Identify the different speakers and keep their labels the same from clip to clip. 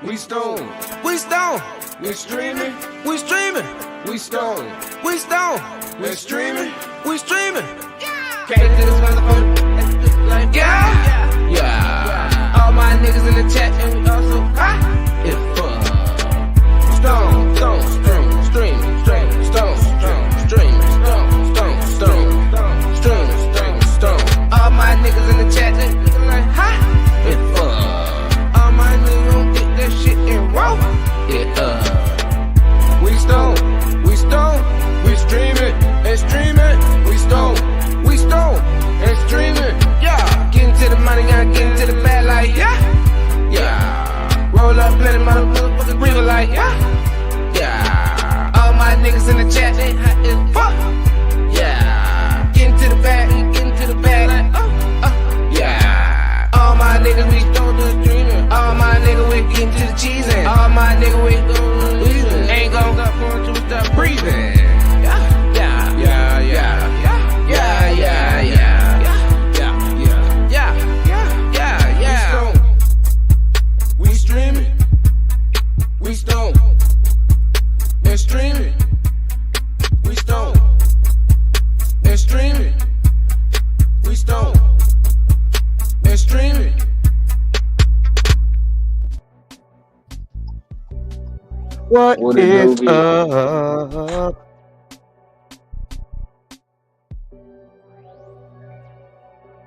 Speaker 1: We stone. We stone. We streaming. We streaming. We stone. We stone. We streaming. We streaming. Came to this motherfucker like yeah. Yeah. All my niggas in the chat and we also hot. It fuck. Stone. Stone. Stream. Stream. Stream. Stone. Stone. Stream. Stone. Stone. Stone. Stream. Stone. Stone. All my niggas in the chat and we like hot. It fuck. All my niggas gon' get that shit and roll. We stone, we stone, we streaming and streaming. We stone, we stone and streaming. Yeah, getting to the money, gotta get into the bag like yeah, yeah. Roll up, plenty motherfuckers breathe like yeah. All my niggas in the chat, they hot as fuck. Yeah, getting to the bag, getting to the bag like yeah. All my niggas we stone to streaming. All my niggas we getting to the cheese and all my niggas we ain't gon' stop going to stop breathing. Yeah, yeah, yeah, yeah, yeah, yeah, yeah, yeah. We streaming, we stone, and streaming, we stone, and streaming, we stone, and streaming.
Speaker 2: What is up?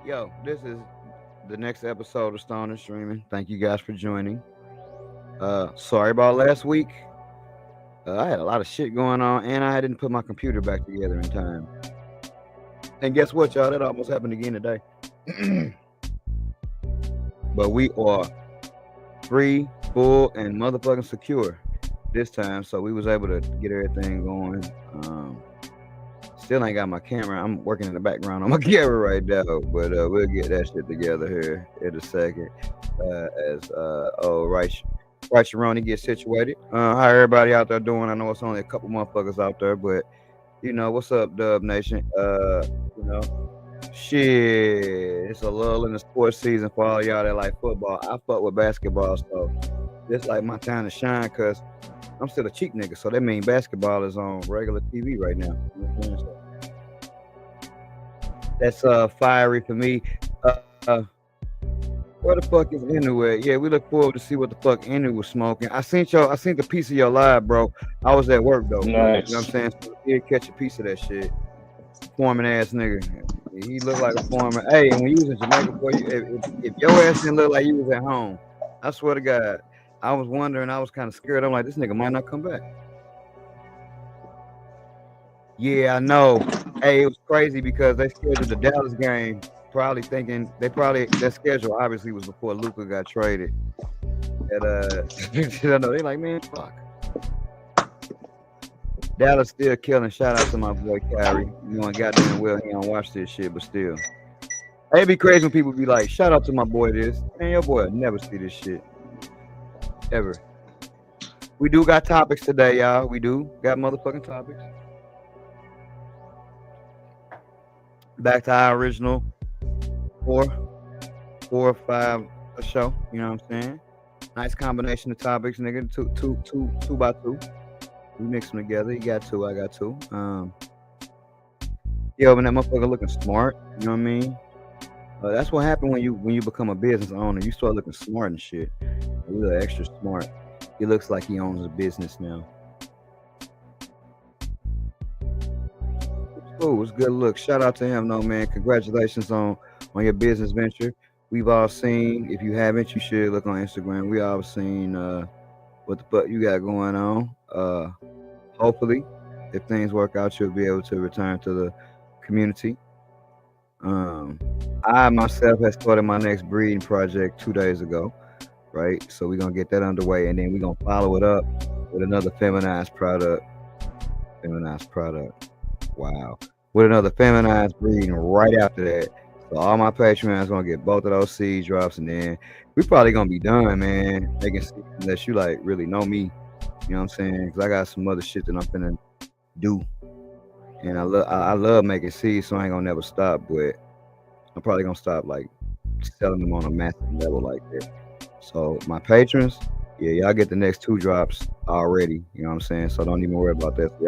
Speaker 2: Yo, this is the next episode of Stone and Streaming. Thank you guys for joining. Sorry about last week. I had a lot of shit going on, and I didn't put my computer back together in time. And guess what, y'all? That almost happened again today. But we are free, full, and motherfucking secure this time, so we was able to get everything going. Still ain't got my camera. I'm working in the background on my camera right now, but we'll get that shit together here in a second. As Right Sharoni gets situated. How everybody out there doing? I know it's only a couple motherfuckers out there, but you know what's up, Dub Nation? You know, shit, it's a lull in the sports season for all y'all that like football. I fuck with basketball, so this like my time to shine, cause I'm still a cheap nigga, so that means basketball is on regular TV right now. You know what I'm saying? That's fiery for me. Where the fuck is Enu at? Yeah, we look forward to see what the fuck Enu was smoking. I seen the piece of your live, bro. I was at work though.
Speaker 3: Nice.
Speaker 2: You know what I'm saying? So he did catch a piece of that shit. Foreman ass nigga. He looked like a foreman. Hey, and when you was in Jamaica, boy, if your ass didn't look like you was at home, I swear to God, I was wondering, I was kind of scared. I'm like, this nigga might not come back. Yeah, I know. Hey, it was crazy because they scheduled the Dallas game, probably thinking their schedule obviously was before Luka got traded. And I know they like, man, fuck. Dallas still killing. Shout out to my boy Kyrie. You know, goddamn well he don't watch this shit, but still. It'd be crazy when people be like, shout out to my boy this. Man, your boy will never see this shit. Ever. We do got topics today, y'all. We do got motherfucking topics. Back to our original four or five a show. You know what I'm saying? Nice combination of topics, nigga. Two by two. We mix them together. You got two, I got two. Yo, and that motherfucker looking smart. You know what I mean? That's what happened when you become a business owner. You start looking smart and shit. A little extra smart. He looks like he owns a business now. Oh, it's good look. Shout out to him, though, man. Congratulations on your business venture. We've all seen. If you haven't, you should look on Instagram. We all seen what the fuck you got going on. Hopefully, if things work out, you'll be able to return to the community. I myself have started my next breeding project 2 days ago, right? So we're gonna get that underway, and then we're gonna follow it up with another feminized product. Wow. With another feminized breeding right after that. So all my Patreons gonna get both of those seed drops, and then we probably gonna be done, man. Making seeds unless you like really know me. You know what I'm saying? Because I got some other shit that I'm finna do, and I love making seeds, so I ain't gonna never stop. But I'm probably gonna stop like selling them on a massive level like that. So my patrons, Yeah, y'all get the next 2 drops already. You know what I'm saying? So don't even worry about that. So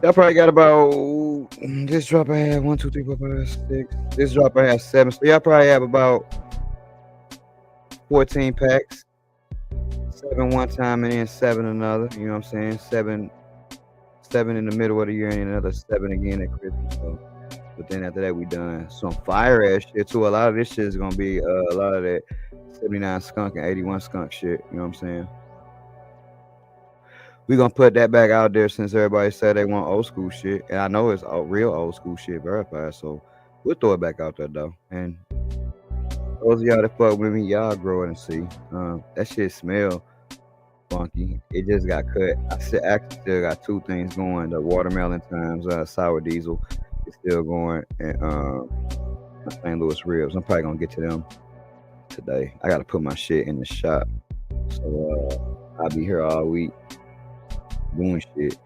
Speaker 2: y'all probably got about this drop I have 1, 2, 3, 4, 5, 6. This drop I have 7. So y'all probably have about 14 packs. 7 one time and then 7 another. You know what I'm saying? 7 in the middle of the year and another 7 again at Christmas. So, but then after that we done some fire ass shit too. A lot of this shit is gonna be a lot of that 79 skunk and 81 skunk shit. You know what I'm saying? We gonna put that back out there since everybody said they want old school shit, and I know it's real old school shit verified. So we'll throw it back out there though. And those of y'all that fuck with me, y'all grow it and see. That shit smell funky. It just got cut. Actually still got 2 things going. The watermelon times sour diesel is still going, and St. Louis ribs. I'm probably gonna get to them today. I gotta put my shit in the shop, so I'll be here all week doing shit.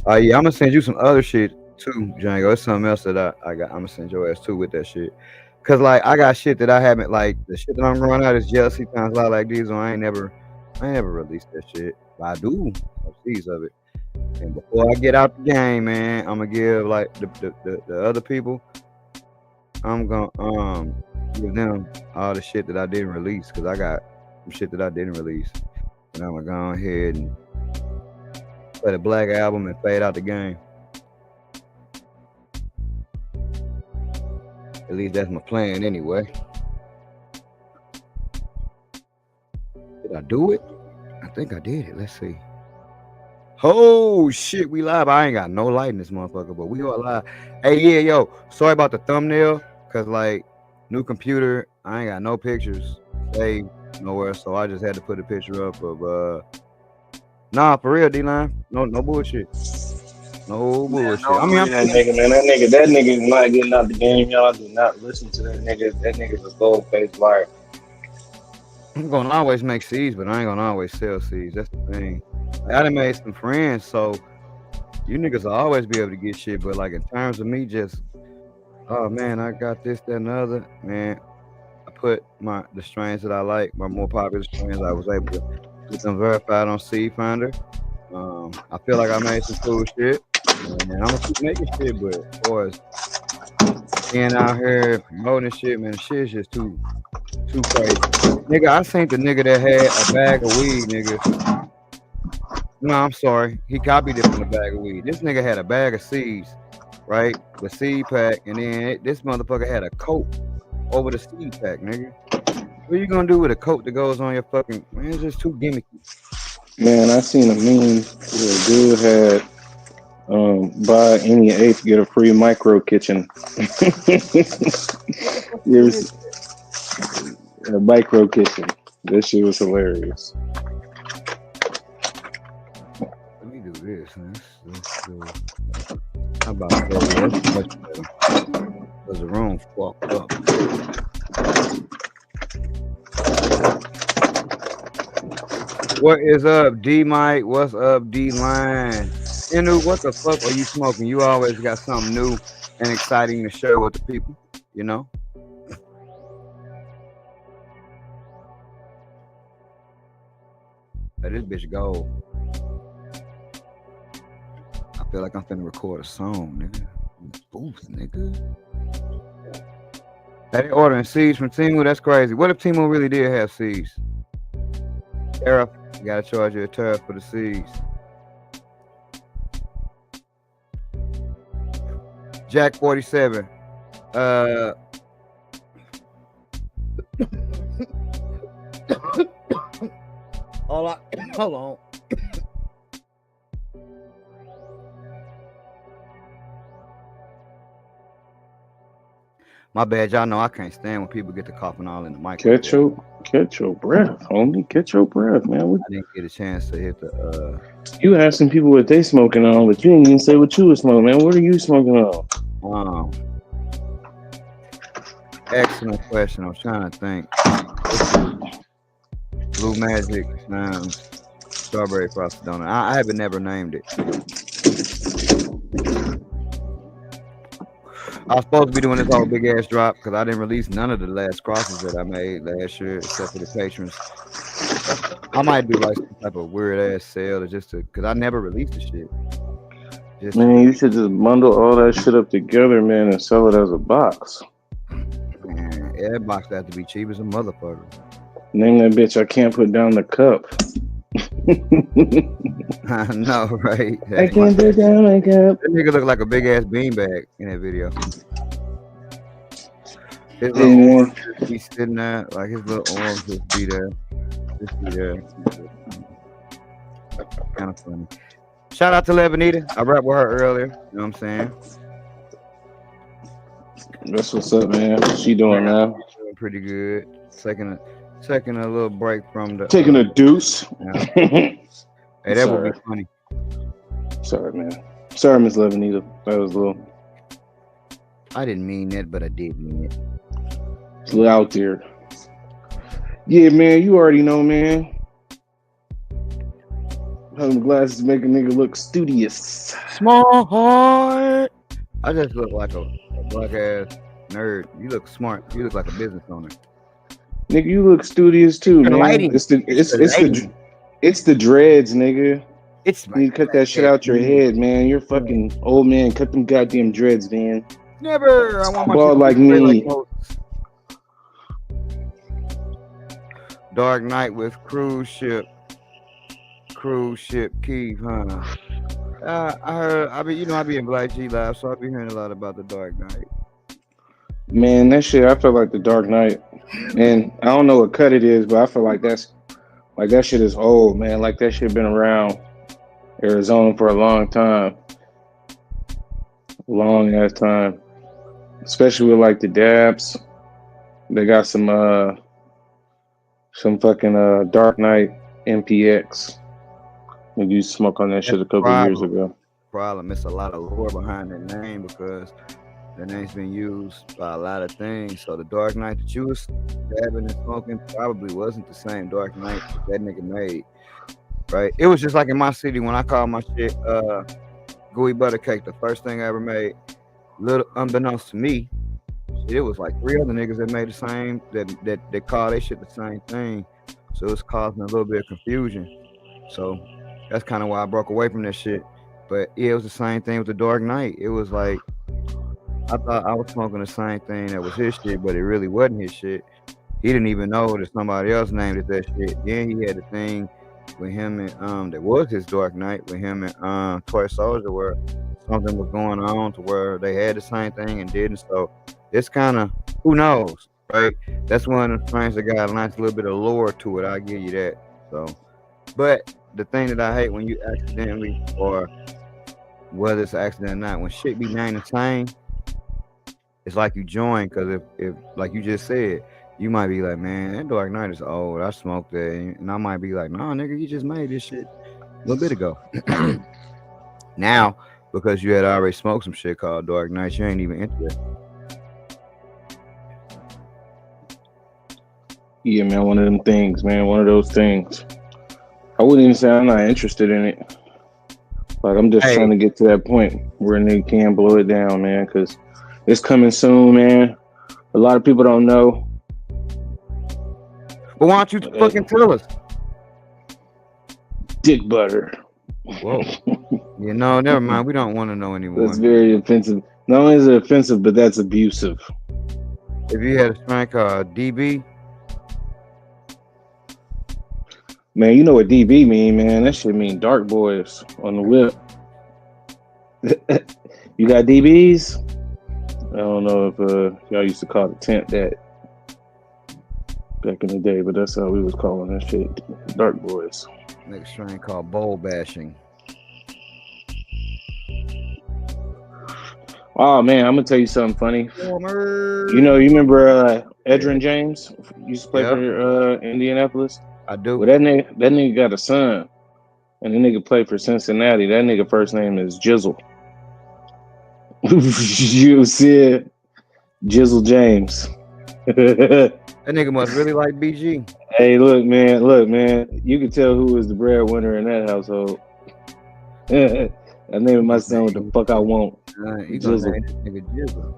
Speaker 2: Yeah, I'm gonna send you some other shit too, Django. It's something else that I got. I'm gonna send your ass too with that shit. Cause like I got shit that I haven't, like the shit that I'm growing out is jealousy times a lot like these. I ain't never released that shit. But I do have seeds of it. And before I get out the game, man, I'm gonna give like the other people. I'm gonna give them all the shit that I didn't release, cause I got some shit that I didn't release, and I'm gonna go ahead and play the Black Album and fade out the game. At least that's my plan anyway. Did I do it? I think I did it. Let's see. Oh shit, we live. I ain't got no light in this motherfucker, but we are live. Hey, yeah, yo, sorry about the thumbnail, cause like new computer, I ain't got no pictures saved nowhere, so I just had to put a picture up of nah, for real, D-Line. No bullshit. No bullshit.
Speaker 3: I mean, that nigga, man. That nigga is not getting out the game. Y'all do not listen to that nigga. That nigga's a gold-faced liar.
Speaker 2: I'm gonna always make seeds, but I ain't gonna always sell seeds. That's the thing. I done made some friends, so you niggas will always be able to get shit. But like in terms of me, just oh man, I got this, that, and the other. Man, I put the strains that I like, my more popular strains. I was able to get them verified on Seed Finder. I feel like I made some cool shit, and I'm gonna keep making shit. But as far as being out here promoting shit, man, the shit's just too crazy. Nigga, I seen the nigga that had a bag of weed, nigga. No, I'm sorry. He copied it from the bag of weed. This nigga had a bag of seeds, right? The seed pack, and then this motherfucker had a coat over the seed pack, nigga. What you gonna do with a coat that goes on your fucking, man? It's just too gimmicky. Man,
Speaker 3: I seen a meme where a dude had buy any eighth, get a free micro kitchen. There's a micro kitchen. This shit was hilarious.
Speaker 2: Let me do this. Let's do. How about that? That's much better. Because the room fucked up. What is up, D Mike? What's up, D Line? Inu, what the fuck are you smoking? You always got something new and exciting to share with the people, you know? Hey, this bitch gold. I feel like I'm finna record a song, nigga. Booth, nigga. Hey, they ordering seeds from Temu? That's crazy. What if Temu really did have seeds? Tariff, you gotta charge you a tariff for the seeds. Jack 47. Hold on. My bad, y'all know I can't stand when people get the coughing all in the mic.
Speaker 3: Catch your breath, homie. Catch your breath, man.
Speaker 2: I didn't get a chance to hit the.
Speaker 3: You asking people what they smoking on, but you didn't even say what you were smoking, man. What are you smoking on?
Speaker 2: Excellent question. I was trying to think. Blue Magic, strawberry frosted donut. I haven't never named it. I was supposed to be doing this whole big ass drop because I didn't release none of the last crosses that I made last year except for the patrons. I might do like some type of weird ass sale to just to because I never released the shit. Just
Speaker 3: Man, you should just bundle all that shit up together, man, and sell it as a box.
Speaker 2: man, that box got to be cheap as a motherfucker.
Speaker 3: Name that bitch. I can't put down the cup.
Speaker 2: I know, right?
Speaker 3: I can't put down my cup.
Speaker 2: That nigga look like a big ass beanbag in that video. His
Speaker 3: Hey,
Speaker 2: little
Speaker 3: man.
Speaker 2: arms just be sitting there, like his little arms just be there. Just be there. Kind of funny. Shout out to Lebanita. I rapped with her earlier. You know what I'm saying?
Speaker 3: That's what's up, man. What's she doing now?
Speaker 2: Doing pretty good. Taking a little break from the
Speaker 3: Taking a deuce.
Speaker 2: Hey, that
Speaker 3: Sorry.
Speaker 2: would be funny.
Speaker 3: Sorry, man. Sorry, Miss Lebanita. That was a little,
Speaker 2: I didn't mean that, but I did mean it.
Speaker 3: it's a little out there. Yeah, man. You already know, man. Having glasses make a nigga look studious.
Speaker 2: Small heart. I just look like a black ass nerd. You look smart. You look like a business owner.
Speaker 3: Nigga, you look studious too,
Speaker 2: The
Speaker 3: man.
Speaker 2: lighting.
Speaker 3: It's the dreads, nigga.
Speaker 2: It's
Speaker 3: You need to cut that shit out your head, man. You're fucking old man. Cut them goddamn dreads, man.
Speaker 2: Never. I want my
Speaker 3: Bald
Speaker 2: shit
Speaker 3: like
Speaker 2: to be straight
Speaker 3: me.
Speaker 2: Moses. Dark Knight with cruise ship Keith, huh? I heard. I be in Black G Live, so I be hearing a lot about the Dark Knight.
Speaker 3: Man, that shit, I feel like the Dark Knight. And I don't know what cut it is, but I feel like that shit is old, man. Like that shit been around Arizona for a long time. Long ass time. Especially with like the dabs. They got some fucking Dark Knight MPX. We used to smoke on that shit a couple of years ago.
Speaker 2: Problem. It's a lot of lore behind that name because the name's been used by a lot of things. So the Dark Knight that you was dabbing and smoking probably wasn't the same Dark Knight that nigga made. Right? It was just like in my city when I called my shit gooey butter cake, the first thing I ever made. Little unbeknownst to me, it was like 3 other niggas that made the same that called their shit the same thing. So it's causing a little bit of confusion. So that's kind of why I broke away from that shit. But yeah, it was the same thing with the Dark Knight. It was like I thought I was smoking the same thing that was his shit, but it really wasn't his shit. He didn't even know that somebody else named it that shit. Then he had the thing with him and that was his Dark Knight with him and Toy Soldier where something was going on to where they had the same thing and didn't. So it's kind of who knows, right? That's one of the things that got a nice little bit of lore to it. I'll give you that. So, but the thing that I hate when you accidentally, or whether it's an accident or not, when shit be named the same, it's like you join, because if like you just said, you might be like, man, that Dark Knight is old. I smoked that. And I might be like, nah, nigga, you just made this shit a little bit ago. Now, because you had already smoked some shit called Dark Knight, you ain't even interested.
Speaker 3: Yeah, man, one of them things, man. One of those things. I wouldn't even say I'm not interested in it. Like, I'm just trying to get to that point where they can blow it down, man, because it's coming soon, man. A lot of people don't know.
Speaker 2: But why don't you fucking tell us?
Speaker 3: Dick butter.
Speaker 2: Whoa. You know, never mind. We don't want to know anymore.
Speaker 3: That's very offensive. Not only is it offensive, but that's abusive.
Speaker 2: If you had a strain called DB,
Speaker 3: man, you know what DB mean, man? That shit mean dark boys on the whip. You got DBs? I don't know if y'all used to call the tent that back in the day, but that's how we was calling that shit. Dark boys.
Speaker 2: next strain called bowl bashing.
Speaker 3: Oh man, I'm gonna tell you something funny.
Speaker 2: Former.
Speaker 3: You remember Edrin James used to play for Indianapolis?
Speaker 2: I do.
Speaker 3: Well, that nigga got a son, and the nigga played for Cincinnati. That nigga first name is Jizzle. You see it? Jizzle James.
Speaker 2: That nigga must really like BG.
Speaker 3: Hey, look, man. You can tell who is the breadwinner in that household. I name my son what the fuck I want.
Speaker 2: You gonna name this nigga Jizzle.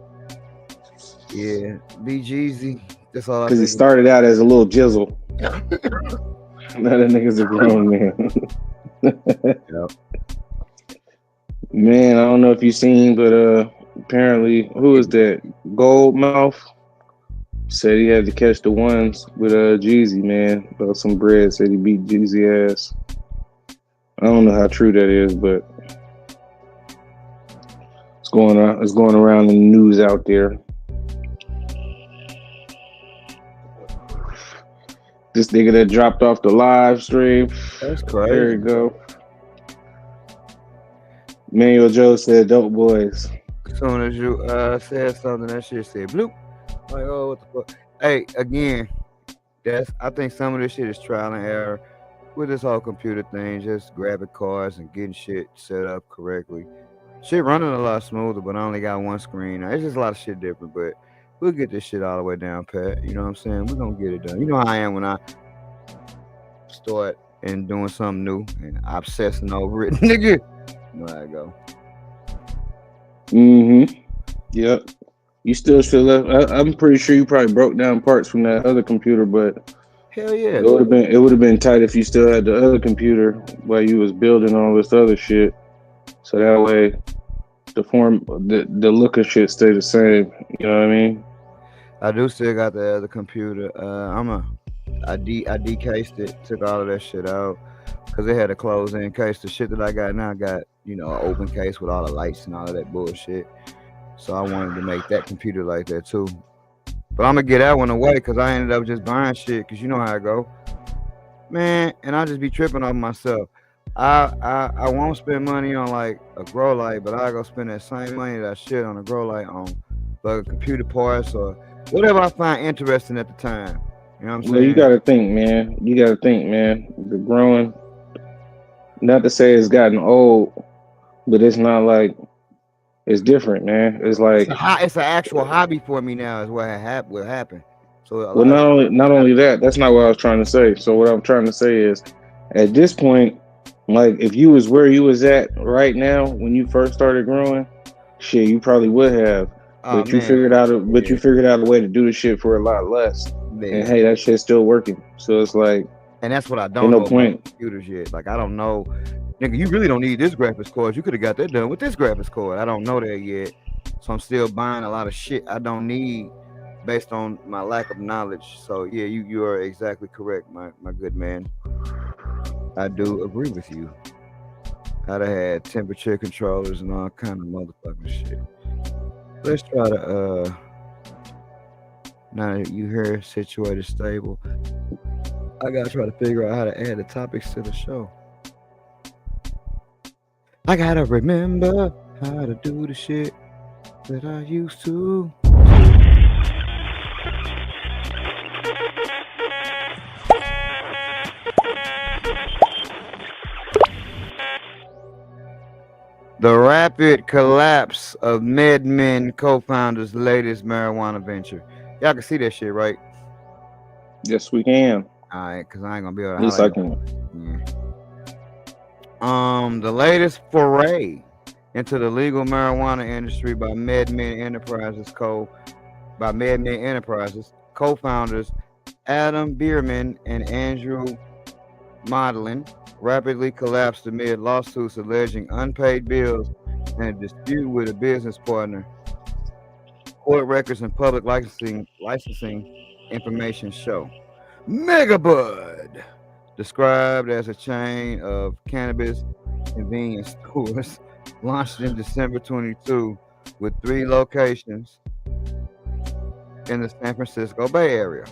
Speaker 2: Yeah, be Jeezy. That's all I
Speaker 3: Because he
Speaker 2: think.
Speaker 3: started out as a little jizzle. Now that nigga's a grown man.
Speaker 2: Yep.
Speaker 3: Man, I don't know if you seen, but apparently, who is that? Goldmouth said he had to catch the ones with Jeezy, man, about some bread. Said he beat Jeezy ass. I don't know how true that is, but it's going around in the news out there. This nigga that dropped off the live stream.
Speaker 2: That's crazy.
Speaker 3: There you go. Manuel Joe said, "Dope boys."
Speaker 2: As soon as you said something, that shit said bloop. Like, oh, what the fuck? Hey, again, I think some of this shit is trial and error with this whole computer thing. Just grabbing cards and getting shit set up correctly. Shit running a lot smoother, but I only got one screen. It's just a lot of shit different, but we'll get this shit all the way down, Pat. You know what I'm saying? We're gonna get it done. You know how I am when I start and doing something new and obsessing over it, nigga. You know how I go.
Speaker 3: Yep. You still should left. I'm pretty sure you probably broke down parts from that other computer, but
Speaker 2: hell yeah,
Speaker 3: it would have been tight if you still had the other computer while you was building all this other shit. So that way, the look of shit stay the same. You know what I mean?
Speaker 2: I do still got the other computer. I decased it, took all of that shit out because it had a closed-in case. The shit that I got now got an open case with all the lights and all of that bullshit. So I wanted to make that computer like that too. But I'm gonna get that one away because I ended up just buying shit because you know how I go, man. And I just be tripping off myself. I won't spend money on like a grow light, but I go spend that same money that I should on a grow light on like computer parts or whatever I find interesting at the time. You know what I'm saying?
Speaker 3: Well, you gotta think, man. The growing. Not to say it's gotten old, but it's not like it's different, man. It's like
Speaker 2: it's an actual hobby for me now. Is what happened. So
Speaker 3: well, not only that. That's not what I was trying to say. So what I'm trying to say is, at this point, like if you was where you was at right now when you first started growing, shit, you probably would have. But you figured out a way to do the shit for a lot less. Man. And hey, that shit's still working. So it's like,
Speaker 2: and that's what I don't know about computers yet. Like I don't know, nigga, you really don't need this graphics card. You could have got that done with this graphics card. I don't know that yet. So I'm still buying a lot of shit I don't need based on my lack of knowledge. So yeah, you are exactly correct, my good man. I do agree with you. I'd have had temperature controllers and all kind of motherfucking shit. Let's try to now that you here situated stable, I gotta try to figure out how to add the topics to the show. I gotta remember how to do the shit that I used to. The rapid collapse of MedMen co-founder's latest marijuana venture. Y'all can see that shit, right?
Speaker 3: Yes, we can.
Speaker 2: All right, because I ain't gonna be able to.
Speaker 3: At least I can.
Speaker 2: Yeah. The latest foray into the legal marijuana industry by MedMen Enterprises co-founders Adam Bierman and Andrew Modeling rapidly collapsed amid lawsuits alleging unpaid bills and a dispute with a business partner. Court records and public licensing information show. Megabud, described as a chain of cannabis convenience stores, launched in December 22 with 3 locations in the San Francisco Bay Area.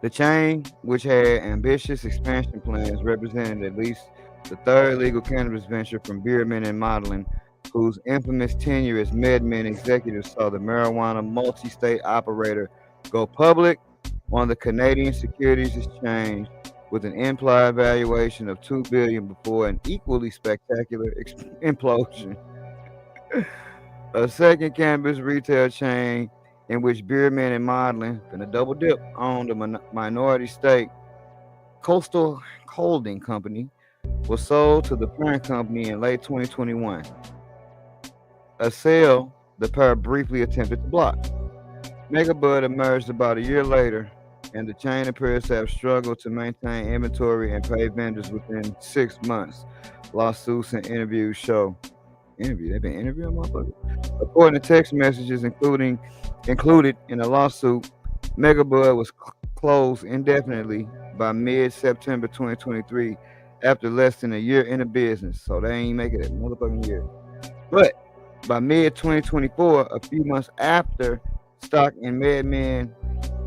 Speaker 2: The chain, which had ambitious expansion plans, represented at least the third legal cannabis venture from Bierman and Modeling, whose infamous tenure as MedMen executives saw the marijuana multi-state operator go public on the Canadian Securities Exchange with an implied valuation of $2 billion before an equally spectacular implosion. A second cannabis retail chain in which Bierman and Modeling, and a double dip, owned a minority stake, Coastal Holding Company, was sold to the parent company in late 2021. A sale the pair briefly attempted to block. Megabud emerged about a year later, and the chain appears to have struggled to maintain inventory and pay vendors within 6 months. Lawsuits and interviews show. They've been interviewing motherfuckers. According to text messages, included in the lawsuit, Megabud was closed indefinitely by mid-September 2023 after less than a year in the business. So they ain't make it a motherfucking year. But by mid 2024, a few months after stock in MedMen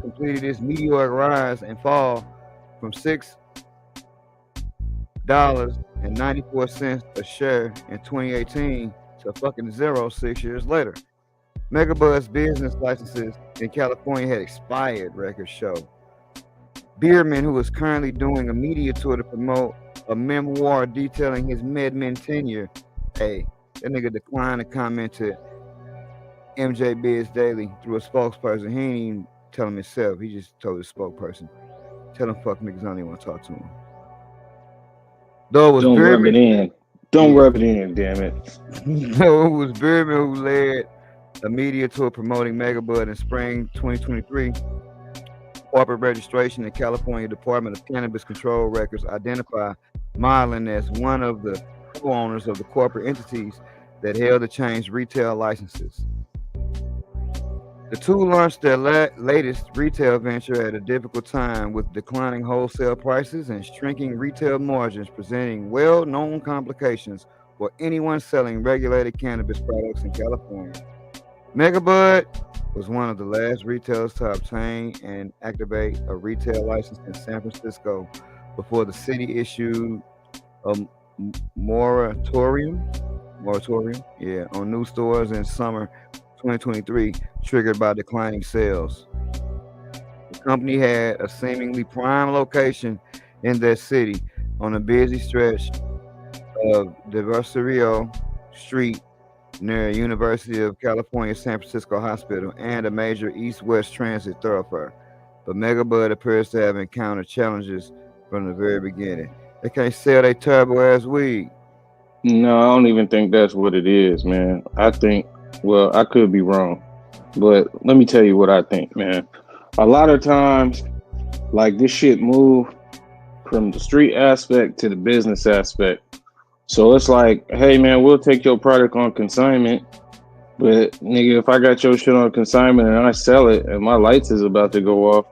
Speaker 2: completed its meteoric rise and fall from $6.94 a share in 2018 to fucking zero 6 years later. Megabud's business licenses in California had expired, records show. Bierman, who is currently doing a media tour to promote a memoir detailing his MedMen tenure, hey, that nigga declined to comment to MJ Biz Daily through a spokesperson. He ain't even tell him himself. He just told his spokesperson. Tell him fuck niggas, I don't even want to talk to him. Though it was
Speaker 3: Don't rub
Speaker 2: Bierman,
Speaker 3: it in. Don't rub it in, damn it.
Speaker 2: though it was Bierman who led a media tour promoting Megabud in spring 2023. Corporate registration in California Department of Cannabis Control records identify Mylan as one of the co-owners of the corporate entities that held the chain's retail licenses. The two launched their latest retail venture at a difficult time with declining wholesale prices and shrinking retail margins, presenting well-known complications for anyone selling regulated cannabis products in California. Megabud was one of the last retailers to obtain and activate a retail license in San Francisco before the city issued a moratorium on new stores in summer 2023, triggered by declining sales. The company had a seemingly prime location in that city on a busy stretch of Diversario Street near University of California San Francisco Hospital and a major east-west transit thoroughfare. But Megabud appears to have encountered challenges from the very beginning. They can't sell their terrible ass weed.
Speaker 3: No, I don't even think that's what it is, man. I think, well, I could be wrong, but let me tell you what I think, man. A lot of times, like, this shit move from the street aspect to the business aspect. So it's like, hey, man, we'll take your product on consignment, but nigga, if I got your shit on consignment and I sell it and my lights is about to go off,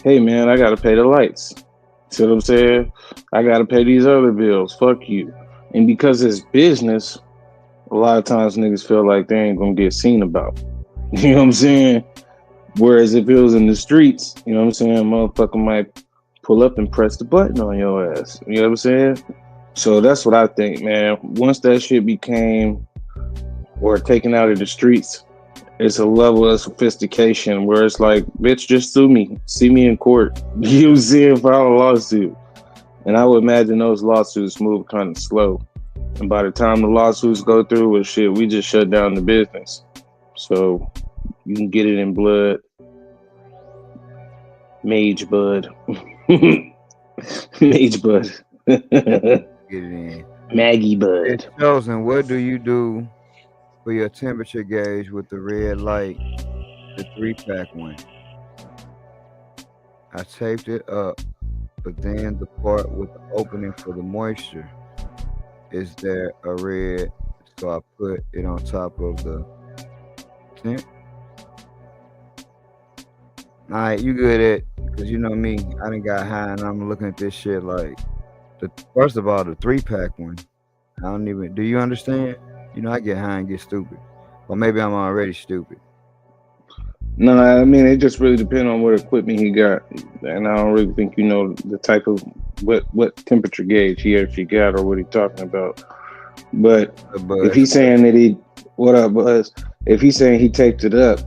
Speaker 3: hey, man, I got to pay the lights. See what I'm saying? I got to pay these other bills. Fuck you. And because it's business, a lot of times niggas feel like they ain't gonna get seen about. You know what I'm saying? Whereas if it was in the streets, you know what I'm saying, motherfucker might pull up and press the button on your ass. You know what I'm saying? So that's what I think, man. Once that shit became or taken out of the streets, it's a level of sophistication where it's like, bitch, just sue me. See me in court. You know what I'm saying? File a lawsuit. And I would imagine those lawsuits move kind of slow. And by the time the lawsuits go through with shit, we just shut down the business. So you can get it in blood. Mage bud. Mage bud.
Speaker 2: Get it in.
Speaker 3: Maggie bud.
Speaker 2: It's chosen. What do you do for your temperature gauge with the red light, the 3-pack one? I taped it up, but then the part with the opening for the moisture, is there a red? So I put it on top of the tent. All right, you good at, because you know me, I done got high and I'm looking at this shit like, first of all, the 3-pack one, I don't even, do you understand? You know, I get high and get stupid. Or maybe I'm already stupid.
Speaker 3: No, I mean, it just really depends on what equipment he got. And I don't really think you know the type of, what temperature gauge he actually got or what he's talking about. But if he's saying that what up, Buzz? If he's saying he taped it up,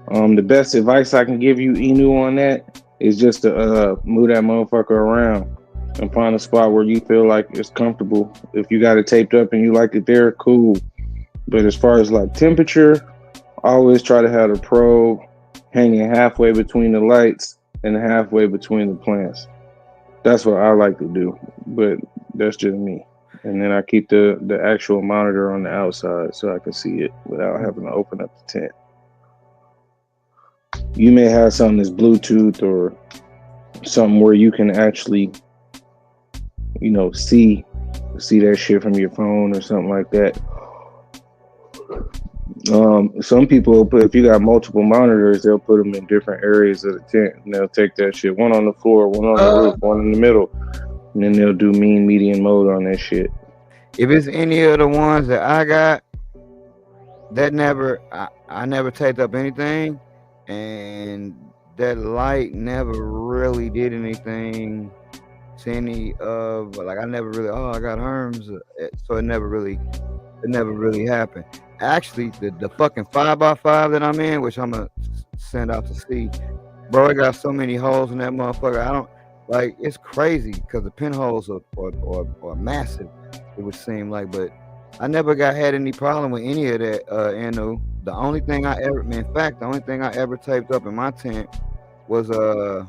Speaker 3: the best advice I can give you, Inu, on that is just to move that motherfucker around and find a spot where you feel like it's comfortable. If you got it taped up and you like it there, cool. But as far as like temperature, always try to have the probe hanging halfway between the lights and halfway between the plants. That's what I like to do, but that's just me. And then I keep the actual monitor on the outside so I can see it without having to open up the tent. you may have something that's Bluetooth or something where you can actually, see that shit from your phone or something like that. Some people will put, if you got multiple monitors, they'll put them in different areas of the tent, and they'll take that shit, one on the floor, one on the roof, one in the middle, and then they'll do mean, median mode on that shit.
Speaker 2: If it's any of the ones that I got, that I never taped up anything, and that light never really did anything to any of, like, I never really, I got herms, so it never really happened. Actually, the fucking 5x5 that I'm in, which I'm gonna send out to see, bro, it got so many holes in that motherfucker. I don't like, it's crazy because the pinholes are massive, it would seem like, but I never had any problem with any of that, Anu. The only thing I ever, in fact, the only thing I ever taped up in my tent was a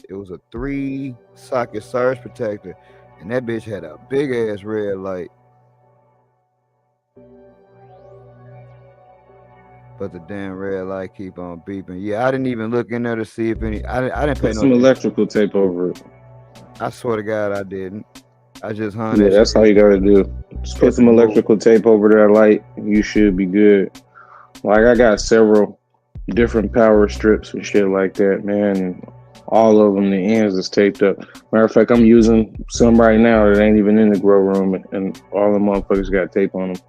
Speaker 2: 3-socket surge protector, and that bitch had a big ass red light. But the damn red light keep on beeping. Yeah, I didn't even look in there to see if any. I didn't pay
Speaker 3: Put
Speaker 2: no
Speaker 3: some
Speaker 2: attention.
Speaker 3: electrical tape over it.
Speaker 2: I swear to God, I didn't. I just hung
Speaker 3: Yeah,
Speaker 2: that
Speaker 3: that's
Speaker 2: shit.
Speaker 3: how you gotta do. Just put some electrical tape over that light. You should be good. Like, I got several different power strips and shit like that, man. And all of them, the ends is taped up. Matter of fact, I'm using some right now that ain't even in the grow room, and all the motherfuckers got tape on them.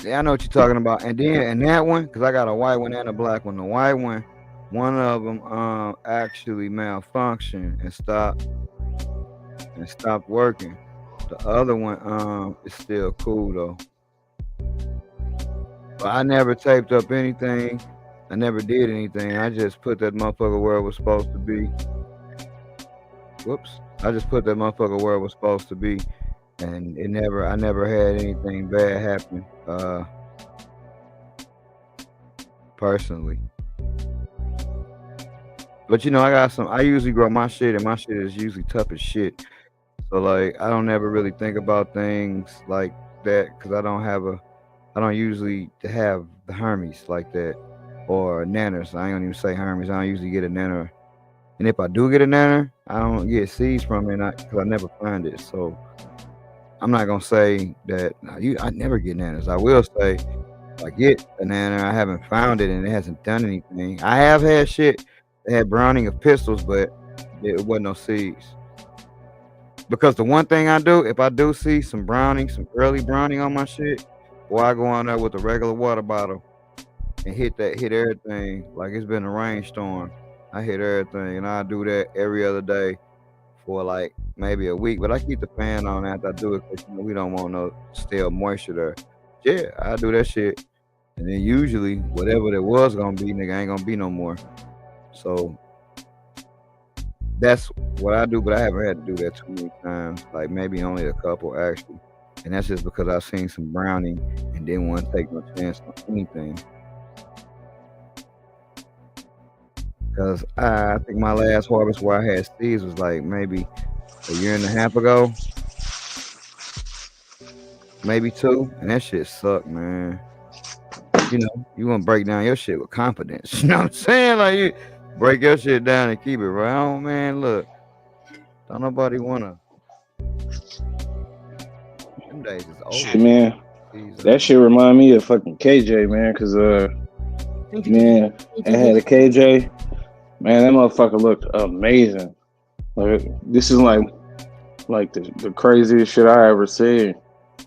Speaker 2: Yeah, I know what you're talking about. And then and that one, because I got a white one and a black one. The white one of them actually malfunctioned and stopped working. The other one is still cool though. But I never taped up anything. I never did anything. I just put that motherfucker where it was supposed to be. Whoops. I just put that motherfucker where it was supposed to be. And I never had anything bad happen, personally. But I usually grow my shit, and my shit is usually tough as shit. So like, I don't ever really think about things like that because I don't usually have the Hermes like that or nanners. I ain't gonna even say Hermes. I don't usually get a nanner, and if I do get a nanner, I don't get seeds from it because I never find it. So I'm not gonna say that I never get nanners. I will say if I get a nanner, I haven't found it and it hasn't done anything. I have had shit that had browning of pistols, but it wasn't no seeds. Because the one thing I do, if I do see some early browning on my shit, or I go on there with a regular water bottle and hit everything. Like it's been a rainstorm, I hit everything, and I do that every other day for like maybe a week. But I keep the fan on after I do it because we don't want no stale moisture there. Yeah, I do that shit, and then usually whatever there was gonna be, nigga, ain't gonna be no more. So that's what I do, but I haven't had to do that too many times. Like maybe only a couple actually, and that's just because I've seen some browning and didn't want to take no chance on anything. Because I think my last harvest where I had seeds was like maybe a year and a half ago, maybe 2, and that shit sucked, man. You want to break down your shit with confidence. You know what I'm saying? Like you break your shit down and keep it right. Oh man, look, don't nobody wanna. Them days is over.
Speaker 3: Shit, man. That shit remind me of fucking KJ, man. Cause man, I had a KJ. Man, that motherfucker looked amazing. Like this is like the craziest shit I ever seen.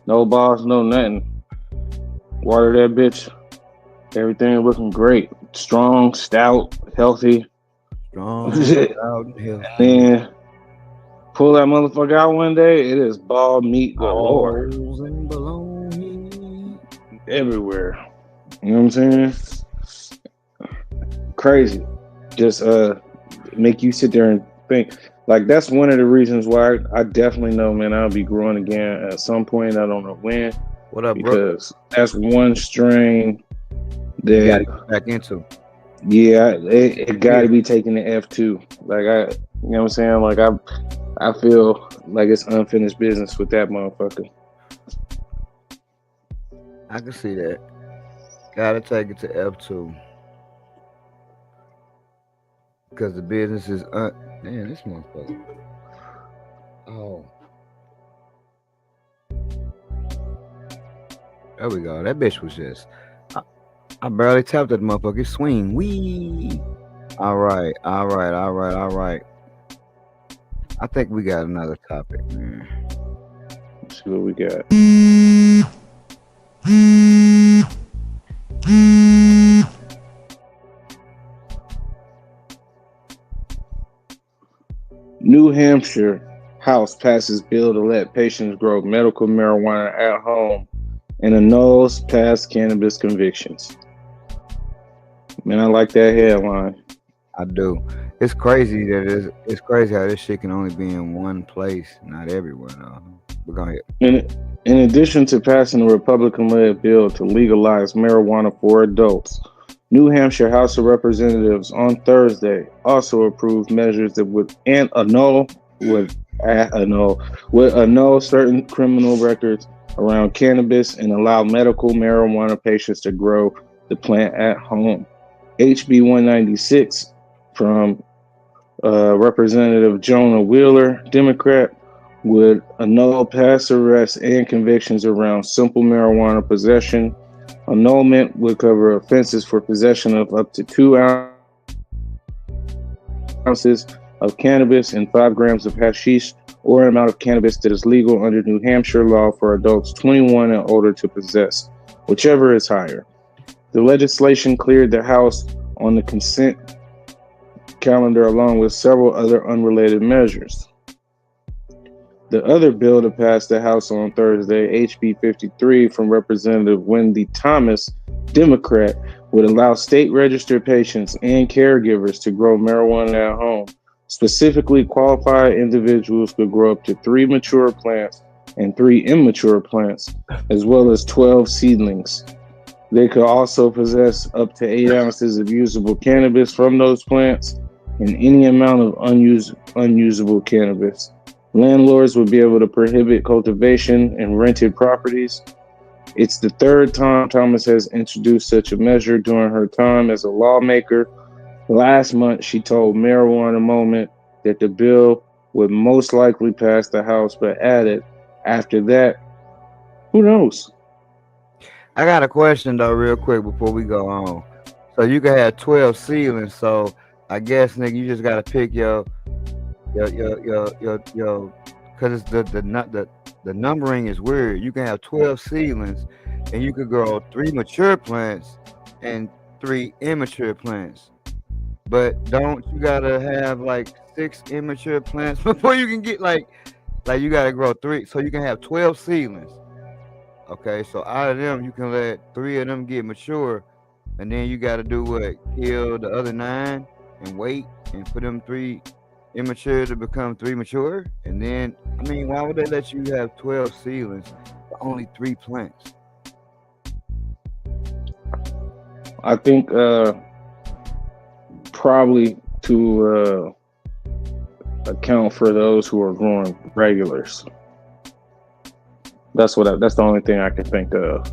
Speaker 3: No balls, no nothing. Water that bitch. Everything looking great. Strong, stout, healthy.
Speaker 2: Strong, stout, and healthy.
Speaker 3: Man, pull that motherfucker out one day, it is ball meat galore.
Speaker 2: And bologna.
Speaker 3: Everywhere. You know what I'm saying? Crazy. Just make you sit there and think. Like that's one of the reasons why I definitely know, man, I'll be growing again at some point. I don't know when.
Speaker 2: What up,
Speaker 3: because bro? That's one strain that
Speaker 2: you gotta get back into.
Speaker 3: Yeah, it gotta be taking the F2. Like you know what I'm saying? Like I feel like it's unfinished business with that motherfucker.
Speaker 2: I can see that. Gotta take it to F2. because the business is man, this motherfucker. Oh, there we go. That bitch was just. I barely tapped that motherfucker. Swing. Wee. All right. I think we got another topic, man.
Speaker 3: Let's see what we got. New Hampshire House passes bill to let patients grow medical marijuana at home and annuls past cannabis convictions. Man, I like that headline.
Speaker 2: I do. It's crazy that it's crazy how this shit can only be in one place, not everywhere though. But go ahead.
Speaker 3: In addition to passing a Republican-led bill to legalize marijuana for adults, New Hampshire House of Representatives on Thursday also approved measures that would annul certain criminal records around cannabis and allow medical marijuana patients to grow the plant at home. HB 196 from Representative Jonah Wheeler, Democrat, would annul past arrests and convictions around simple marijuana possession. Annulment would cover offenses for possession of up to 2 ounces of cannabis and 5 grams of hashish, or an amount of cannabis that is legal under New Hampshire law for adults 21 and older to possess, whichever is higher. The legislation cleared the House on the consent calendar along with several other unrelated measures. The other bill to pass the House on Thursday, HB 53 from Representative Wendy Thomas, Democrat, would allow state-registered patients and caregivers to grow marijuana at home. Specifically, qualified individuals could grow up to 3 mature plants and 3 immature plants, as well as 12 seedlings. They could also possess up to 8 ounces of usable cannabis from those plants and any amount of unusable cannabis. Landlords would be able to prohibit cultivation in rented properties. It's the third time Thomas has introduced such a measure during her time as a lawmaker. Last month, she told Marijuana Moment that the bill would most likely pass the House, but added, after that, who knows?
Speaker 2: I got a question though, real quick before we go on. So you can have 12 ceilings. So I guess, nigga, you just gotta pick your, because it's the numbering is weird. You can have 12 seedlings, and you could grow 3 mature plants and 3 immature plants. But don't you gotta have like 6 immature plants before you can get like you gotta grow 3, so you can have 12 seedlings. Okay, so out of them you can let 3 of them get mature, and then you gotta do what? Kill the other 9 and wait and put them 3 immature to become 3 mature. And then, I mean, why would they let you have 12 seedlings but only 3 plants?
Speaker 3: I think probably to account for those who are growing regulars. That's the only thing I can think of.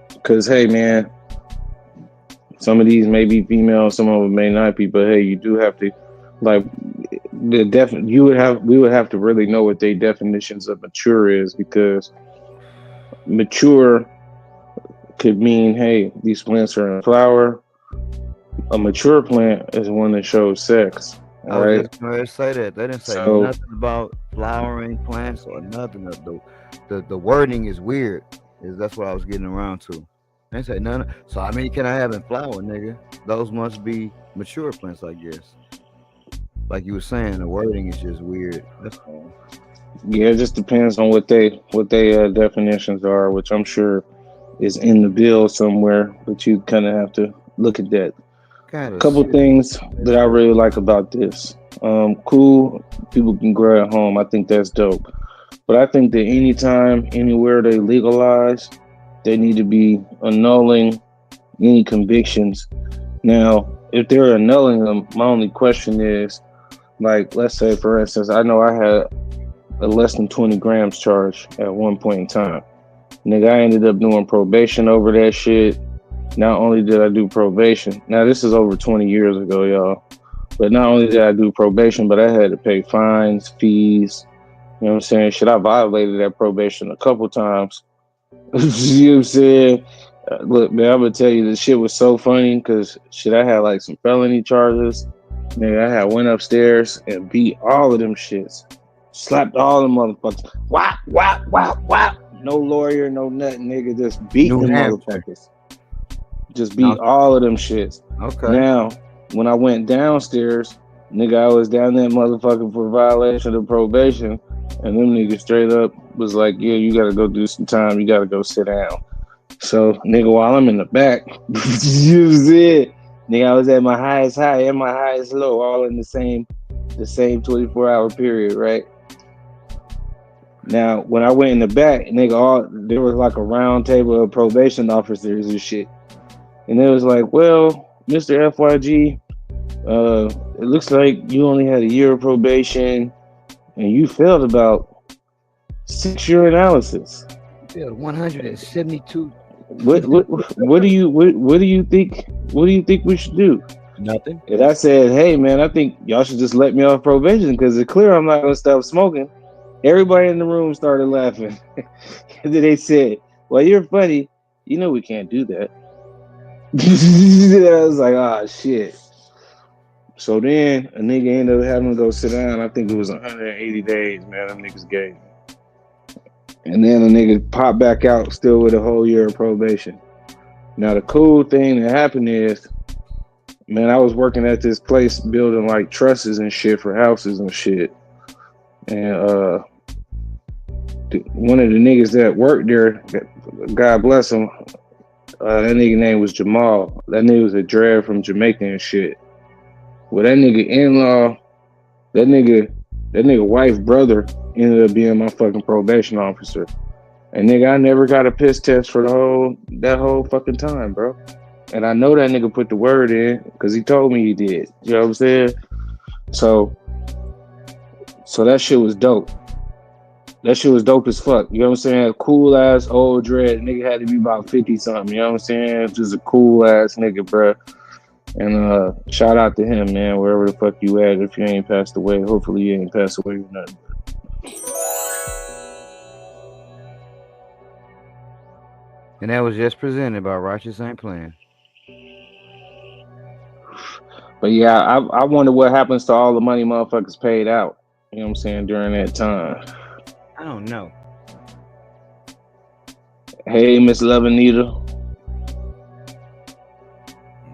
Speaker 3: Because hey, man, some of these may be female, some of them may not be. But hey, you do have to like we would have to really know what their definitions of mature is, because mature could mean, hey, these plants are in flower. A mature plant is one that shows sex. All right.
Speaker 2: I was just going to say that. They didn't say nothing about flowering plants or nothing. The wording is weird. That's what I was getting around to. They say none. So I mean, can I have in flower, nigga? Those must be mature plants, I guess. Like you were saying, the wording is just weird. That's all.
Speaker 3: Yeah, it just depends on what they definitions are, which I'm sure is in the bill somewhere. But you kind of have to look at that. A couple things that I really like about this. Cool, people can grow at home. I think that's dope. But I think that anytime, anywhere they legalize, they need to be annulling any convictions. Now, if they're annulling them, my only question is, like, let's say, for instance, I know I had a less than 20 grams charge at one point in time. Nigga, I ended up doing probation over that shit. Not only did I do probation, now this is over 20 years ago, y'all. But not only did I do probation, but I had to pay fines, fees. You know what I'm saying? Shit, I violated that probation a couple times. You know what I'm saying? Look, man, I'm gonna tell you, this shit was so funny because shit, I had like some felony charges. Nigga, I had went upstairs and beat all of them shits. Slapped all them motherfuckers. Whap, whap, whap, whap. No lawyer, no nothing, nigga. Just beat
Speaker 2: New
Speaker 3: them
Speaker 2: Hampshire.
Speaker 3: motherfuckers. Just beat all of them shits.
Speaker 2: Okay.
Speaker 3: Now, when I went downstairs, nigga, I was down that motherfucker for violation of probation, and them niggas straight up was like, yeah, you gotta go do some time, you gotta go sit down. So, nigga, while I'm in the back, you said, nigga, I was at my highest high and my highest low, all in the same 24-hour period, right? Now, when I went in the back, nigga, there was like a round table of probation officers and shit. And it was like, well, Mr. FYG, it looks like you only had a year of probation and you failed about 6-year analysis.
Speaker 2: You failed 172.
Speaker 3: What do you think we should do?
Speaker 2: Nothing.
Speaker 3: And I said, hey man, I think y'all should just let me off probation because it's clear I'm not gonna stop smoking. Everybody in the room started laughing. And then they said, well, you're funny. You know we can't do that. I was like, oh shit. So then a nigga ended up having to go sit down. I think it was 180 days, man. Them niggas gave. And then a nigga popped back out still with a whole year of probation. Now the cool thing that happened is, man, I was working at this place building like trusses and shit for houses and shit. And one of the niggas that worked there, God bless him, that nigga name was Jamal. That nigga was a dread from Jamaica and shit. Well, that nigga in-law, that nigga wife brother ended up being my fucking probation officer. And nigga, I never got a piss test for that whole fucking time, bro. And I know that nigga put the word in because he told me he did. You know what I'm saying? So that shit was dope. That shit was dope as fuck. You know what I'm saying? Cool ass old dread. Nigga had to be about 50 something. You know what I'm saying? Just a cool ass nigga, bro. And shout out to him, man, wherever the fuck you at. If you ain't passed away, hopefully you ain't passed away or nothing.
Speaker 2: And that was just presented by Righteous Ain't Playing.
Speaker 3: But yeah, I wonder what happens to all the money motherfuckers paid out. You know what I'm saying? During that time.
Speaker 2: I don't know.
Speaker 3: Hey, Miss Lovinita.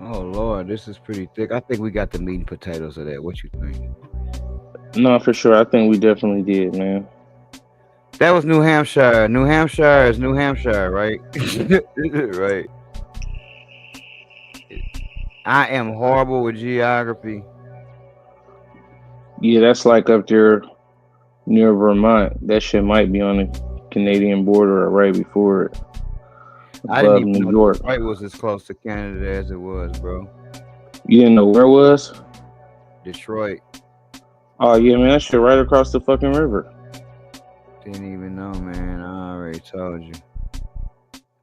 Speaker 2: Oh Lord, this is pretty thick. I think we got the meat and potatoes of that. What you think?
Speaker 3: No, for sure. I think we definitely did, man.
Speaker 2: That was New Hampshire. New Hampshire is New Hampshire, right? Right. I am horrible with geography.
Speaker 3: Yeah, that's like up there near Vermont. That shit might be on the Canadian border or right before it.
Speaker 2: I didn't even
Speaker 3: New
Speaker 2: know
Speaker 3: York.
Speaker 2: Detroit was as close to Canada as it was, bro.
Speaker 3: You didn't know where it was?
Speaker 2: Detroit.
Speaker 3: Oh yeah, man, that shit right across the fucking river.
Speaker 2: Didn't even know, man. I already told you.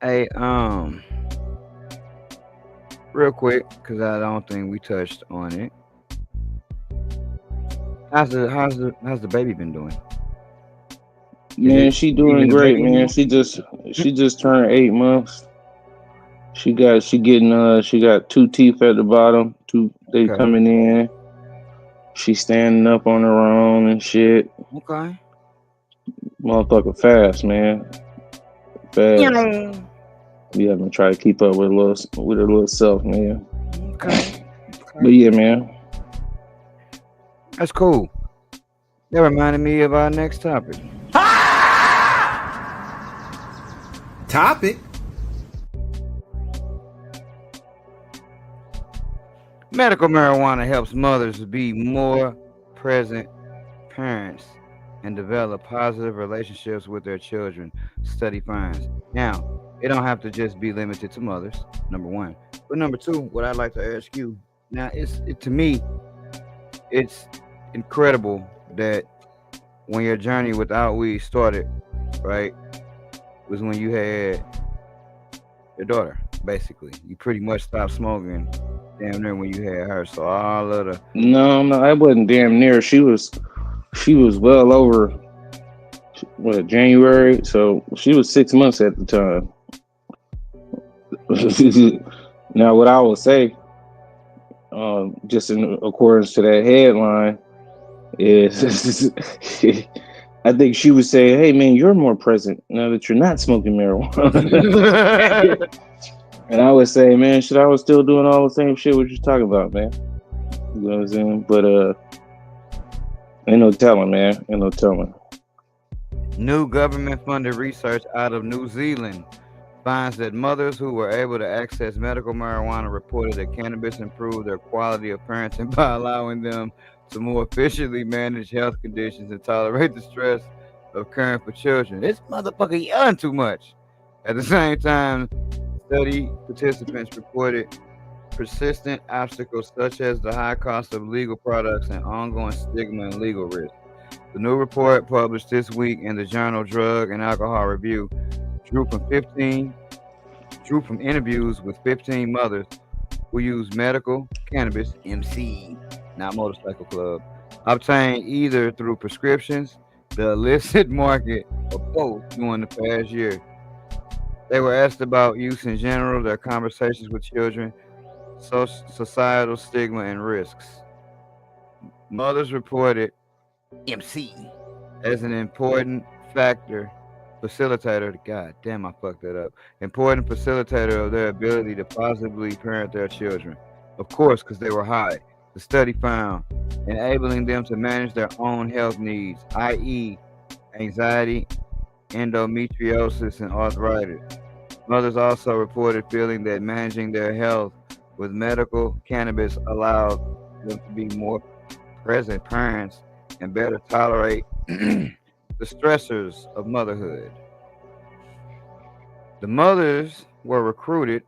Speaker 2: Hey, real quick, because I don't think we touched on it. How's the baby been doing?
Speaker 3: Man, she doing great, man. She just turned 8 months. She got 2 teeth at the bottom. They
Speaker 2: Okay.
Speaker 3: coming in. She standing up on her own and shit.
Speaker 2: Okay.
Speaker 3: Motherfucker fast, man. Fast. Yeah, I'm gonna try to keep up with her little self, man.
Speaker 2: Okay.
Speaker 3: But yeah, man.
Speaker 2: That's cool. That reminded me of our next topic.
Speaker 4: Topic?
Speaker 2: Medical marijuana helps mothers be more present parents and develop positive relationships with their children, study finds. Now, it don't have to just be limited to mothers, number one. But number two, what I'd like to ask you, now to me, it's incredible that when your journey without weed started, right, was when you had your daughter, basically. You pretty much stopped smoking damn near when you had her. So all of the
Speaker 3: No, I wasn't damn near. She was well over January, so she was 6 months at the time. Now, what I will say, just in accordance to that headline, is I think she was saying, "Hey, man, you're more present now that you're not smoking marijuana." And I would say, "Man, shit, I was still doing all the same shit what you're talking about, man." You know what I'm saying? But ain't no telling, man. Ain't no telling.
Speaker 2: New government-funded research out of New Zealand finds that mothers who were able to access medical marijuana reported that cannabis improved their quality of parenting by allowing them to more efficiently manage health conditions and tolerate the stress of caring for children. This motherfucker yelling too much. At the same time, study participants reported persistent obstacles such as the high cost of legal products and ongoing stigma and legal risk. The new report, published this week in the journal Drug and Alcohol Review, drew from interviews with 15 mothers who use medical cannabis, MC, not motorcycle club, obtained either through prescriptions, the illicit market, or both during the past year. They were asked about use in general, their conversations with children, societal stigma, and risks. Mothers reported MC as an important facilitator. God damn, I fucked that up. Important facilitator of their ability to positively parent their children. Of course, because they were high. The study found enabling them to manage their own health needs, i.e., anxiety, endometriosis, and arthritis. Mothers also reported feeling that managing their health with medical cannabis allowed them to be more present parents and better tolerate the stressors of motherhood. The mothers were recruited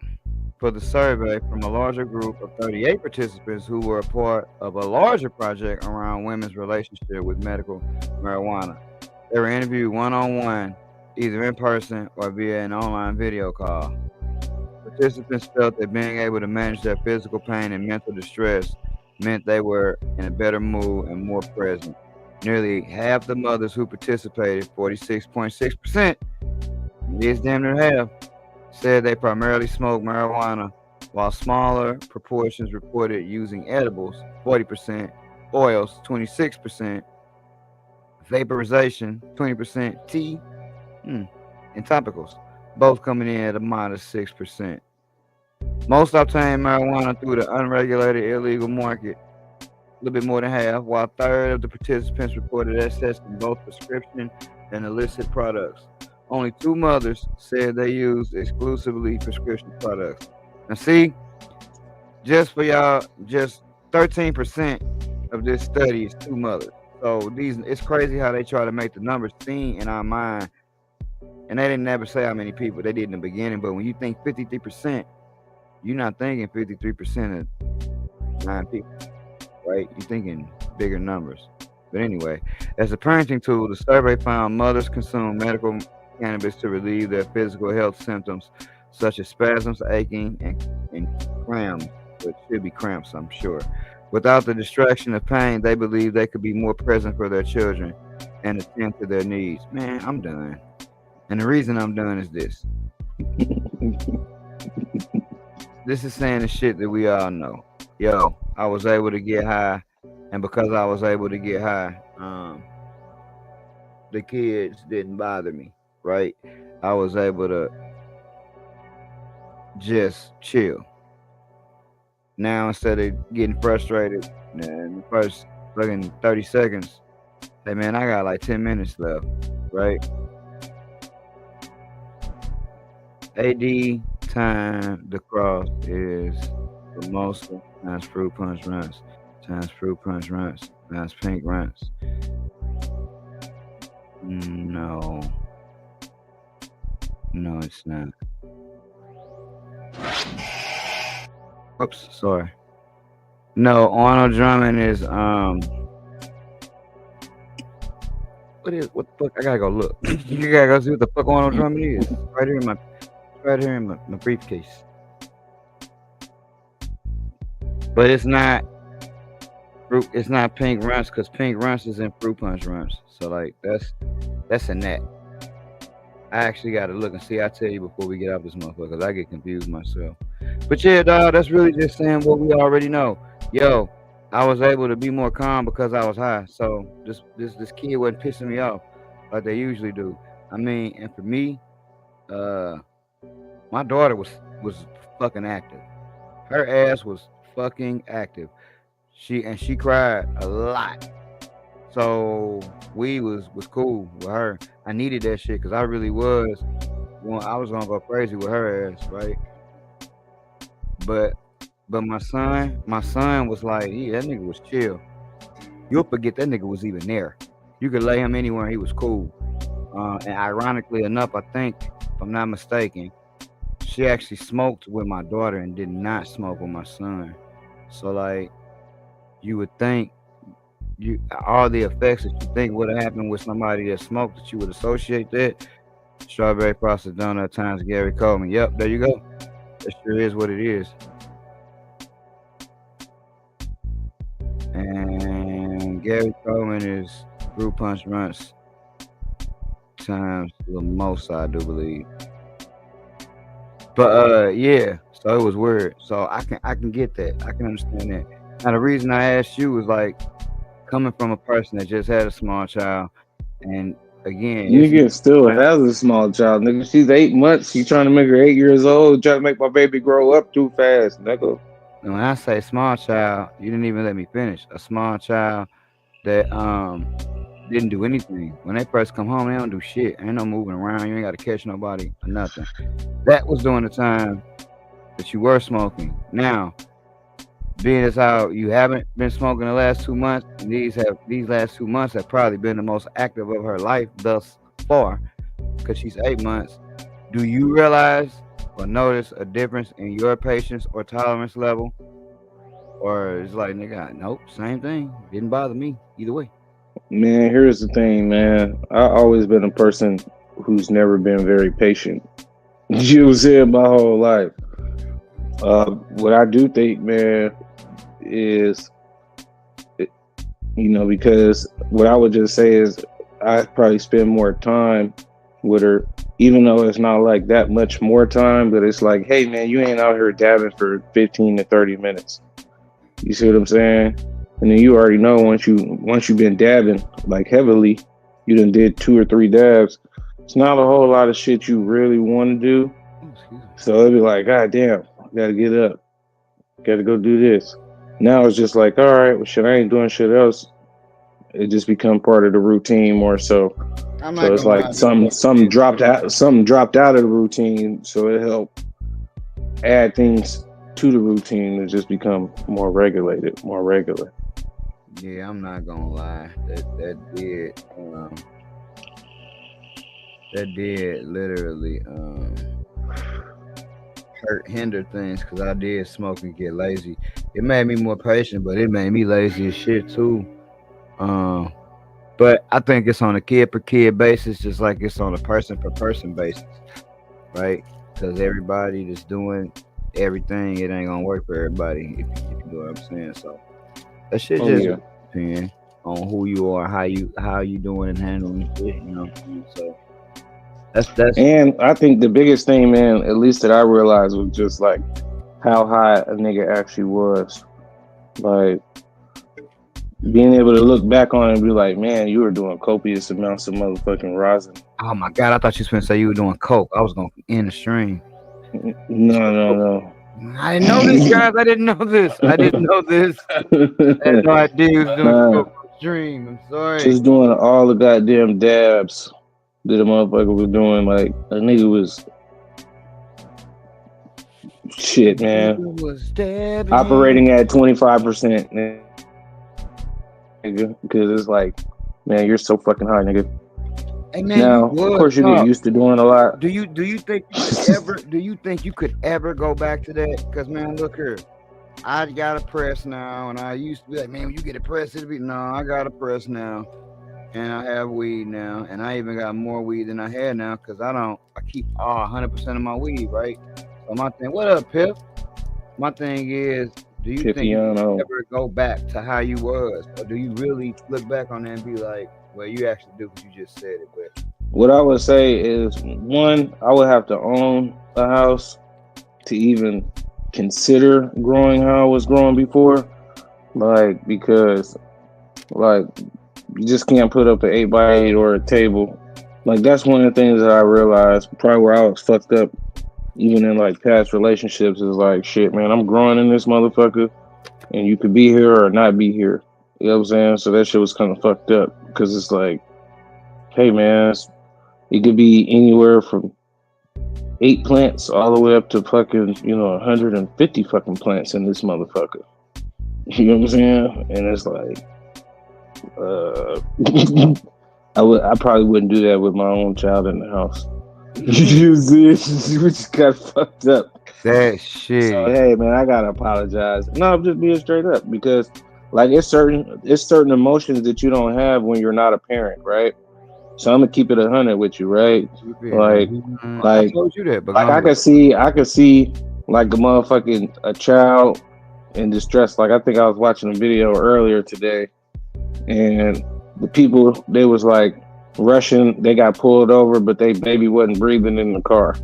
Speaker 2: for the survey from a larger group of 38 participants who were a part of a larger project around women's relationship with medical marijuana. They were interviewed one-on-one, either in person or via an online video call. Participants felt that being able to manage their physical pain and mental distress meant they were in a better mood and more present. Nearly half the mothers who participated, 46.6%, it is damn near half, said they primarily smoked marijuana, while smaller proportions reported using edibles, 40%, oils, 26%, vaporization, 20%, tea, and topicals, both coming in at a modest 6%. Most obtained marijuana through the unregulated illegal market, a little bit more than half, while a third of the participants reported access to both prescription and illicit products. Only 2 mothers said they used exclusively prescription products. Now see, just for y'all, just 13% of this study is 2 mothers. So it's crazy how they try to make the numbers seem in our mind. And they didn't never say how many people they did in the beginning, but when you think 53%, you're not thinking 53% of 9 people, right? You're thinking bigger numbers. But anyway, as a parenting tool, the survey found mothers consume medical cannabis to relieve their physical health symptoms, such as spasms, aching, and cramps. It should be cramps, I'm sure. Without the distraction of pain, they believe they could be more present for their children and attend to their needs. Man, I'm done. And the reason I'm done is this. This is saying the shit that we all know. Yo, I was able to get high, and because I was able to get high, the kids didn't bother me, right? I was able to just chill. Now, instead of getting frustrated in the first fucking 30 seconds, hey man, I got like 10 minutes left, right? AD time the cross is the most times fruit punch runs, times fruit punch runs, times pink runs. No, it's not. Oops, sorry. No, Arnold Drummond is what the fuck? I gotta go look. You gotta go see what the fuck Arnold Drummond is. Right here in my briefcase. but it's not fruit. It's not pink runts because pink runts is in fruit punch runts. So like that's in that. I actually got to look and see. I tell you before we get out this motherfucker, because I get confused myself. But yeah, dog, that's really just saying what we already know. Yo, I was able to be more calm because I was high. So this kid wasn't pissing me off like they usually do. I mean, and for me, my daughter was fucking active. Her ass was fucking active. She cried a lot. So we was cool with her. I needed that shit because I really was. I was gonna go crazy with her ass, right? But my son was like, yeah, that nigga was chill. You'll forget that nigga was even there. You could lay him anywhere, he was cool. And ironically enough, I think, if I'm not mistaken, she actually smoked with my daughter and did not smoke with my son. So like, you would think all the effects that you think would have happened with somebody that smoked, that you would associate that. Strawberry frosted donut times Gary Coleman. Yep, there you go. That sure is what it is. And Gary Coleman is fruit punch runts times Lamosa, I do believe. But yeah, so it was weird. So I can get that. I can understand that. Now the reason I asked you was like, coming from a person that just had a small child, and again,
Speaker 3: nigga still has a small child, nigga. She's 8 months. She trying to make her 8 years old, trying to make my baby grow up too fast, nigga.
Speaker 2: And when I say small child, you didn't even let me finish. A small child that didn't do anything. When they first come home, they don't do shit. Ain't no moving around. You ain't got to catch nobody or nothing. That was during the time that you were smoking. Now, being as how you haven't been smoking the last 2 months, and these last 2 months have probably been the most active of her life thus far, because she's 8 months. Do you realize or notice a difference in your patience or tolerance level? Or it's like, nigga, nope, same thing. Didn't bother me either way.
Speaker 3: Man, here's the thing, man. I've always been a person who's never been very patient. You know what I'm saying? My whole life. What I do think, man, is, because what I would just say is I probably spend more time with her, even though it's not like that much more time, but it's like, hey, man, you ain't out here dabbing for 15 to 30 minutes. You see what I'm saying? And then you already know once you've been dabbing like heavily, you done did 2 or 3 dabs. It's not a whole lot of shit you really want to do. So it'd be like, God damn, gotta get up, gotta go do this. Now it's just like, all right, well, shit, I ain't doing shit else. It just become part of the routine more so. So it's like something dropped out of the routine, so it helped add things to the routine to just become more regular.
Speaker 2: Yeah, I'm not gonna lie. That did literally hinder things, because I did smoke and get lazy. It made me more patient, but it made me lazy as shit too. But I think it's on a kid per kid basis, just like it's on a person per person basis, right? Because everybody that's doing everything, it ain't gonna work for everybody, if you know what I'm saying. So that shit just depends on who you are, how you doing and handling shit, you know what I mean? So that's
Speaker 3: and I think the biggest thing, man, at least that I realized, was just like how high a nigga actually was. Like being able to look back on it and be like, man, you were doing copious amounts of motherfucking rosin.
Speaker 2: Oh my God, I thought you was gonna say you were doing coke. I was gonna end the stream.
Speaker 3: No.
Speaker 2: I didn't know this, guys. I didn't know this. I had no idea he was doing coke stream. I'm sorry.
Speaker 3: Just doing all the goddamn dabs that a motherfucker was doing. Like a nigga was shit, man. Operating at 25%, nigga, because it's like, man, you're so fucking high, nigga.
Speaker 2: Hey, man,
Speaker 3: now, of course, you get used to doing a lot.
Speaker 2: Do you think you could ever go back to that? Because, man, look here, I got a press now, and I used to be like, man, when you get a press, it'll be no. I got a press now, and I have weed now, and I even got more weed than I had now, because I keep all 100% of my weed, right? So my thing, what up, Pip? My thing is, Do you think you
Speaker 3: Pipiano.
Speaker 2: ever go back to how you was, or do you really look back on that and be like, well, you actually do because you just said it, but
Speaker 3: What I would say is, one, I would have to own a house to even consider growing how I was growing before. Like, because like you just can't put up an 8x8 or a table. Like, that's one of the things that I realized probably where I was fucked up even in like past relationships is like, shit, man, I'm growing in this motherfucker and you could be here or not be here. You know what I'm saying? So that shit was kind of fucked up because it's like, hey man, it could be anywhere from 8 plants all the way up to fucking, 150 fucking plants in this motherfucker. You know what I'm saying? And it's like, I probably wouldn't do that with my own child in the house. You see, we just got fucked up.
Speaker 2: that shit.
Speaker 3: So hey, man, I gotta apologize. No, I'm just being straight up because, like, it's certain emotions that you don't have when you're not a parent, right? So I'm gonna keep it 100 with you, right? Like,
Speaker 2: I told you that, but
Speaker 3: like I could see, like a child in distress. Like I think I was watching a video earlier today, and the people they was like rushing, they got pulled over, but they baby wasn't breathing in the car,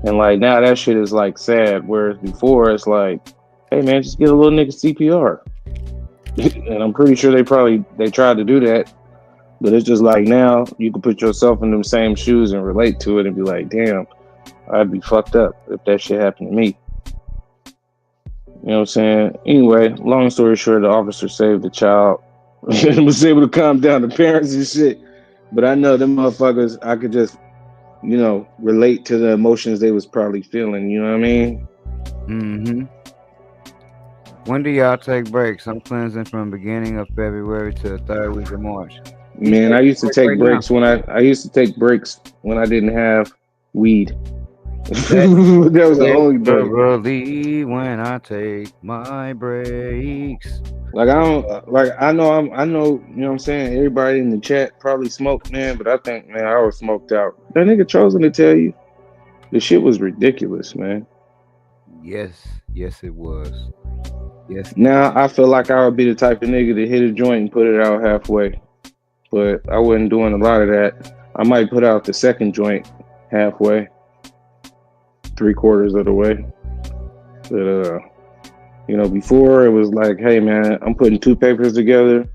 Speaker 3: and like now that shit is like sad. Whereas before it's like, hey man, just get a little nigga CPR, and I'm pretty sure they tried to do that. But it's just like now you can put yourself in them same shoes and relate to it and be like, damn, I'd be fucked up if that shit happened to me. You know what I'm saying? Anyway, long story short, the officer saved the child and was able to calm down the parents and shit. But I know them motherfuckers, I could just, relate to the emotions they was probably feeling. You know what I mean?
Speaker 2: Mm-hmm. When do y'all take breaks? I'm cleansing from beginning of February to the 3rd week of March.
Speaker 3: Man, I used to take breaks when I used to take breaks when I didn't have weed. That was the only break.
Speaker 2: Literally when I take my breaks.
Speaker 3: Like I don't like I know, you know what I'm saying? Everybody in the chat probably smoked, man, but I think, man, I was smoked out. That nigga chosen to tell you the shit was ridiculous, man.
Speaker 2: Yes, it was. Yes.
Speaker 3: Now I feel like I would be the type of nigga to hit a joint and put it out halfway. But I wasn't doing a lot of that. I might put out the second joint halfway, 3/4 of the way. But before it was like, hey man, I'm putting 2 papers together.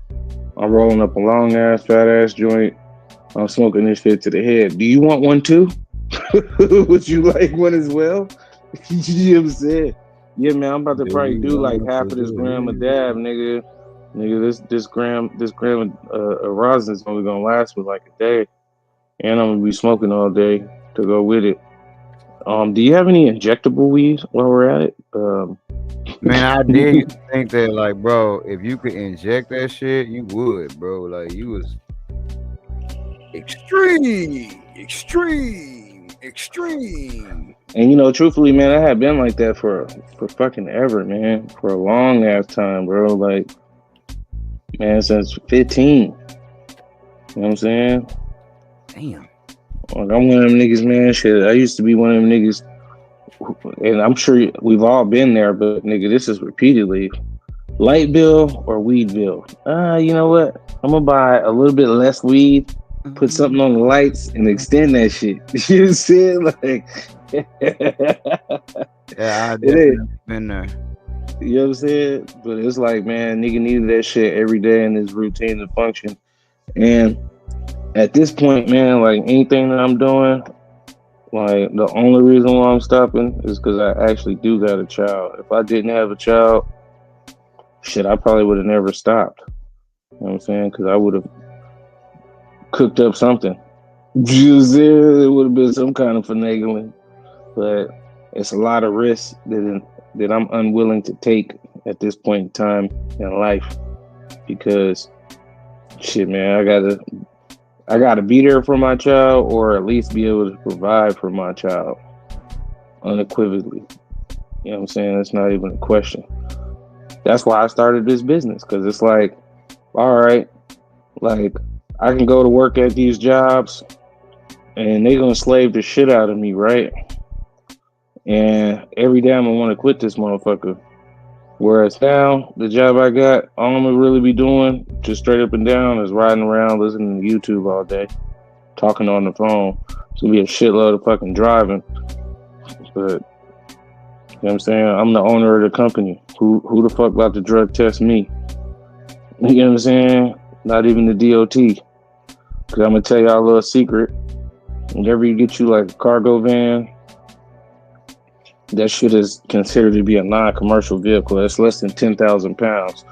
Speaker 3: I'm rolling up a long ass, fat ass joint. I'm smoking this shit to the head. Do you want one too? Would you like one as well? You know what I'm saying? Yeah, man, I'm about to probably do like half of this gram of dab, nigga. Nigga, this gram of rosin is only gonna last me like a day, and I'm gonna be smoking all day to go with it. Do you have any injectable weed while we're at it?
Speaker 2: Man, I did used to think that, like, bro, if you could inject that shit, you would, bro. Like, you was extreme.
Speaker 3: And truthfully, man, I had been like that for fucking ever, man, for a long ass time, bro. Like, man, since 15. You know what I'm saying?
Speaker 2: Damn.
Speaker 3: Like, I'm one of them niggas, man. Shit, I used to be one of them niggas, and I'm sure we've all been there, but nigga, this is repeatedly light bill or weed bill. You know what? I'm gonna buy a little bit less weed, put something on the lights, and extend that shit. You know what I'm saying? Like,
Speaker 2: yeah, I've definitely been there.
Speaker 3: You know what I'm saying? But it's like, man, nigga needed that shit every day in his routine to function. And at this point, man, like anything that I'm doing, like the only reason why I'm stopping is because I actually do got a child. If I didn't have a child, shit, I probably would have never stopped. You know what I'm saying? Because I would have cooked up something. You know what I'm saying? It would have been some kind of finagling. But it's a lot of risks that I'm unwilling to take at this point in time in life, because shit, man, I gotta be there for my child, or at least be able to provide for my child unequivocally. You know what I'm saying? It's not even a question. That's why I started this business, because it's like, all right, like I can go to work at these jobs and they're gonna slave the shit out of me, right? And every day I'm gonna want to quit this motherfucker. Whereas now, the job I got, all I'm gonna really be doing, just straight up and down, is riding around, listening to YouTube all day, talking on the phone. It's gonna be a shitload of fucking driving. But, you know what I'm saying? I'm the owner of the company. Who the fuck about to drug test me? You know what I'm saying? Not even the DOT. Because I'm gonna tell y'all a little secret. Whenever you get you like a cargo van, that shit is considered to be a non-commercial vehicle. That's less than 10,000 pounds.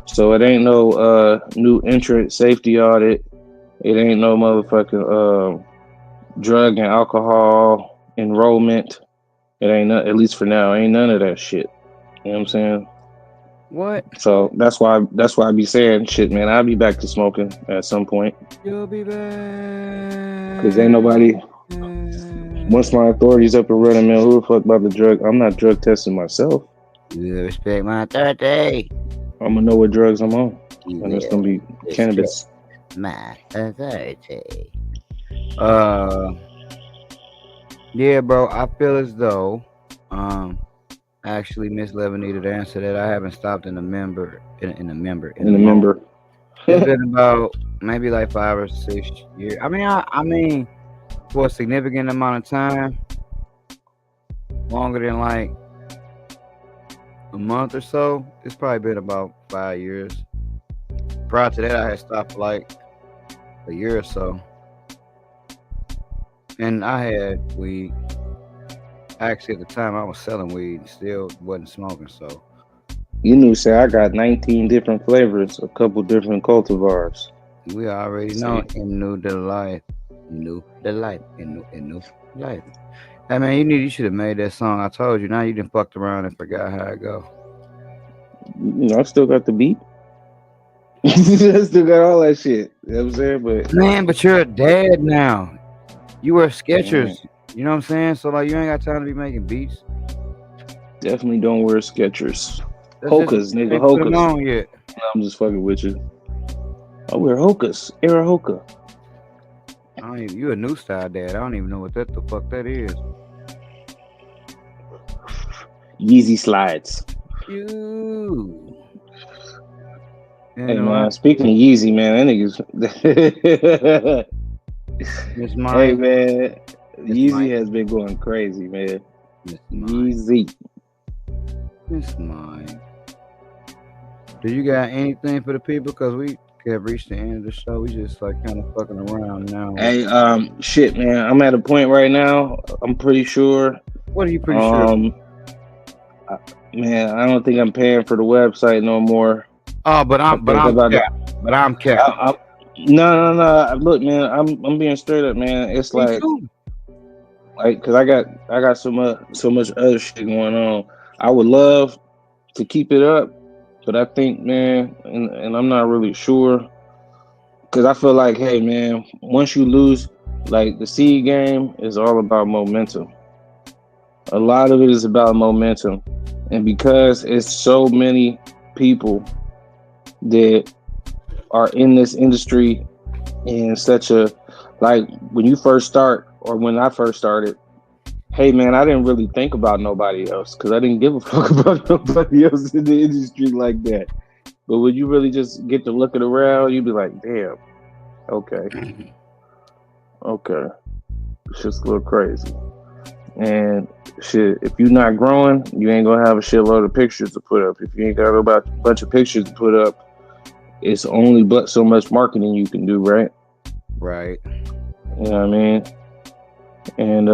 Speaker 3: So it ain't no new entrant safety audit. It ain't no motherfucking drug and alcohol enrollment. It ain't at least for now, ain't none of that shit. You know what I'm saying?
Speaker 2: What?
Speaker 3: So that's why I be saying shit, man. I'll be back to smoking at some point.
Speaker 2: You'll be back.
Speaker 3: Cause ain't nobody. Once my authorities up and running, man, who the fuck about the drug? I'm not drug testing myself.
Speaker 2: You respect my authority.
Speaker 3: I'm gonna know what drugs I'm on,
Speaker 2: You
Speaker 3: and it's
Speaker 2: will
Speaker 3: gonna be cannabis.
Speaker 2: my authority. Yeah, bro. I feel as though, actually, Miss Levin needed to answer that. I haven't stopped in a member.
Speaker 3: In a member.
Speaker 2: It's been about maybe like 5 or 6 years. I mean, for a significant amount of time, longer than like a month or so. It's probably been about 5 years. Prior to that, I had stopped for like a year or so. And I had weed. Actually, at the time, I was selling weed and still wasn't smoking. So
Speaker 3: You knew, say I got 19 different flavors, a couple different cultivars.
Speaker 2: we already know in new delight. New delight. In new life. Hey man, you should have made that song. I told you. Now you done fucked around and forgot how it go.
Speaker 3: You know, I still got the beat. I still got all that shit. You know what I'm saying? But
Speaker 2: Man, but you're a dad now. You wear Skechers. You know what I'm saying? So like you ain't got time to be making beats.
Speaker 3: definitely don't wear Skechers.
Speaker 2: That's
Speaker 3: Hokas,
Speaker 2: just-
Speaker 3: nigga,
Speaker 2: ain't put 'em
Speaker 3: Hokas.
Speaker 2: on yet.
Speaker 3: I'm just fucking with you. I wear Hokas, Era Hoka.
Speaker 2: You a new style dad. I don't even know what the fuck that is.
Speaker 3: Yeezy slides.
Speaker 2: You.
Speaker 3: Hey man, speaking of Yeezy, man, that nigga's.
Speaker 2: Miss Mike.
Speaker 3: Hey man,
Speaker 2: Miss
Speaker 3: Yeezy
Speaker 2: Mike.
Speaker 3: has been going crazy, man.
Speaker 2: Miss Mike.
Speaker 3: Yeezy.
Speaker 2: Miss Mike. Do you got anything for the people? Because we have reached the end of the show. We just like kind of fucking around now.
Speaker 3: Hey, shit, man. I'm at a point right now. I'm pretty sure.
Speaker 2: What are you pretty sure?
Speaker 3: Man, I don't think I'm paying for the website no more.
Speaker 2: Oh, but I'm capped.
Speaker 3: No. Look, man, I'm being straight up, man. It's like, cause I got so much other shit going on. I would love to keep it up, but I think, man, and I'm not really sure, cause I feel like, hey, man, once you lose, like the seed game is all about momentum. A lot of it is about momentum, and because it's so many people that are in this industry in such a, like when you first start or when I first started, hey man, I didn't really think about nobody else because I didn't give a fuck about nobody else in the industry like that. But when you really just get to looking around, you'd be like, damn, okay, it's just a little crazy. And shit, if you're not growing, you ain't gonna have a shitload of pictures to put up. If you ain't got a bunch of pictures to put up, it's only but so much marketing you can do, right?
Speaker 2: Right.
Speaker 3: You know what I mean? And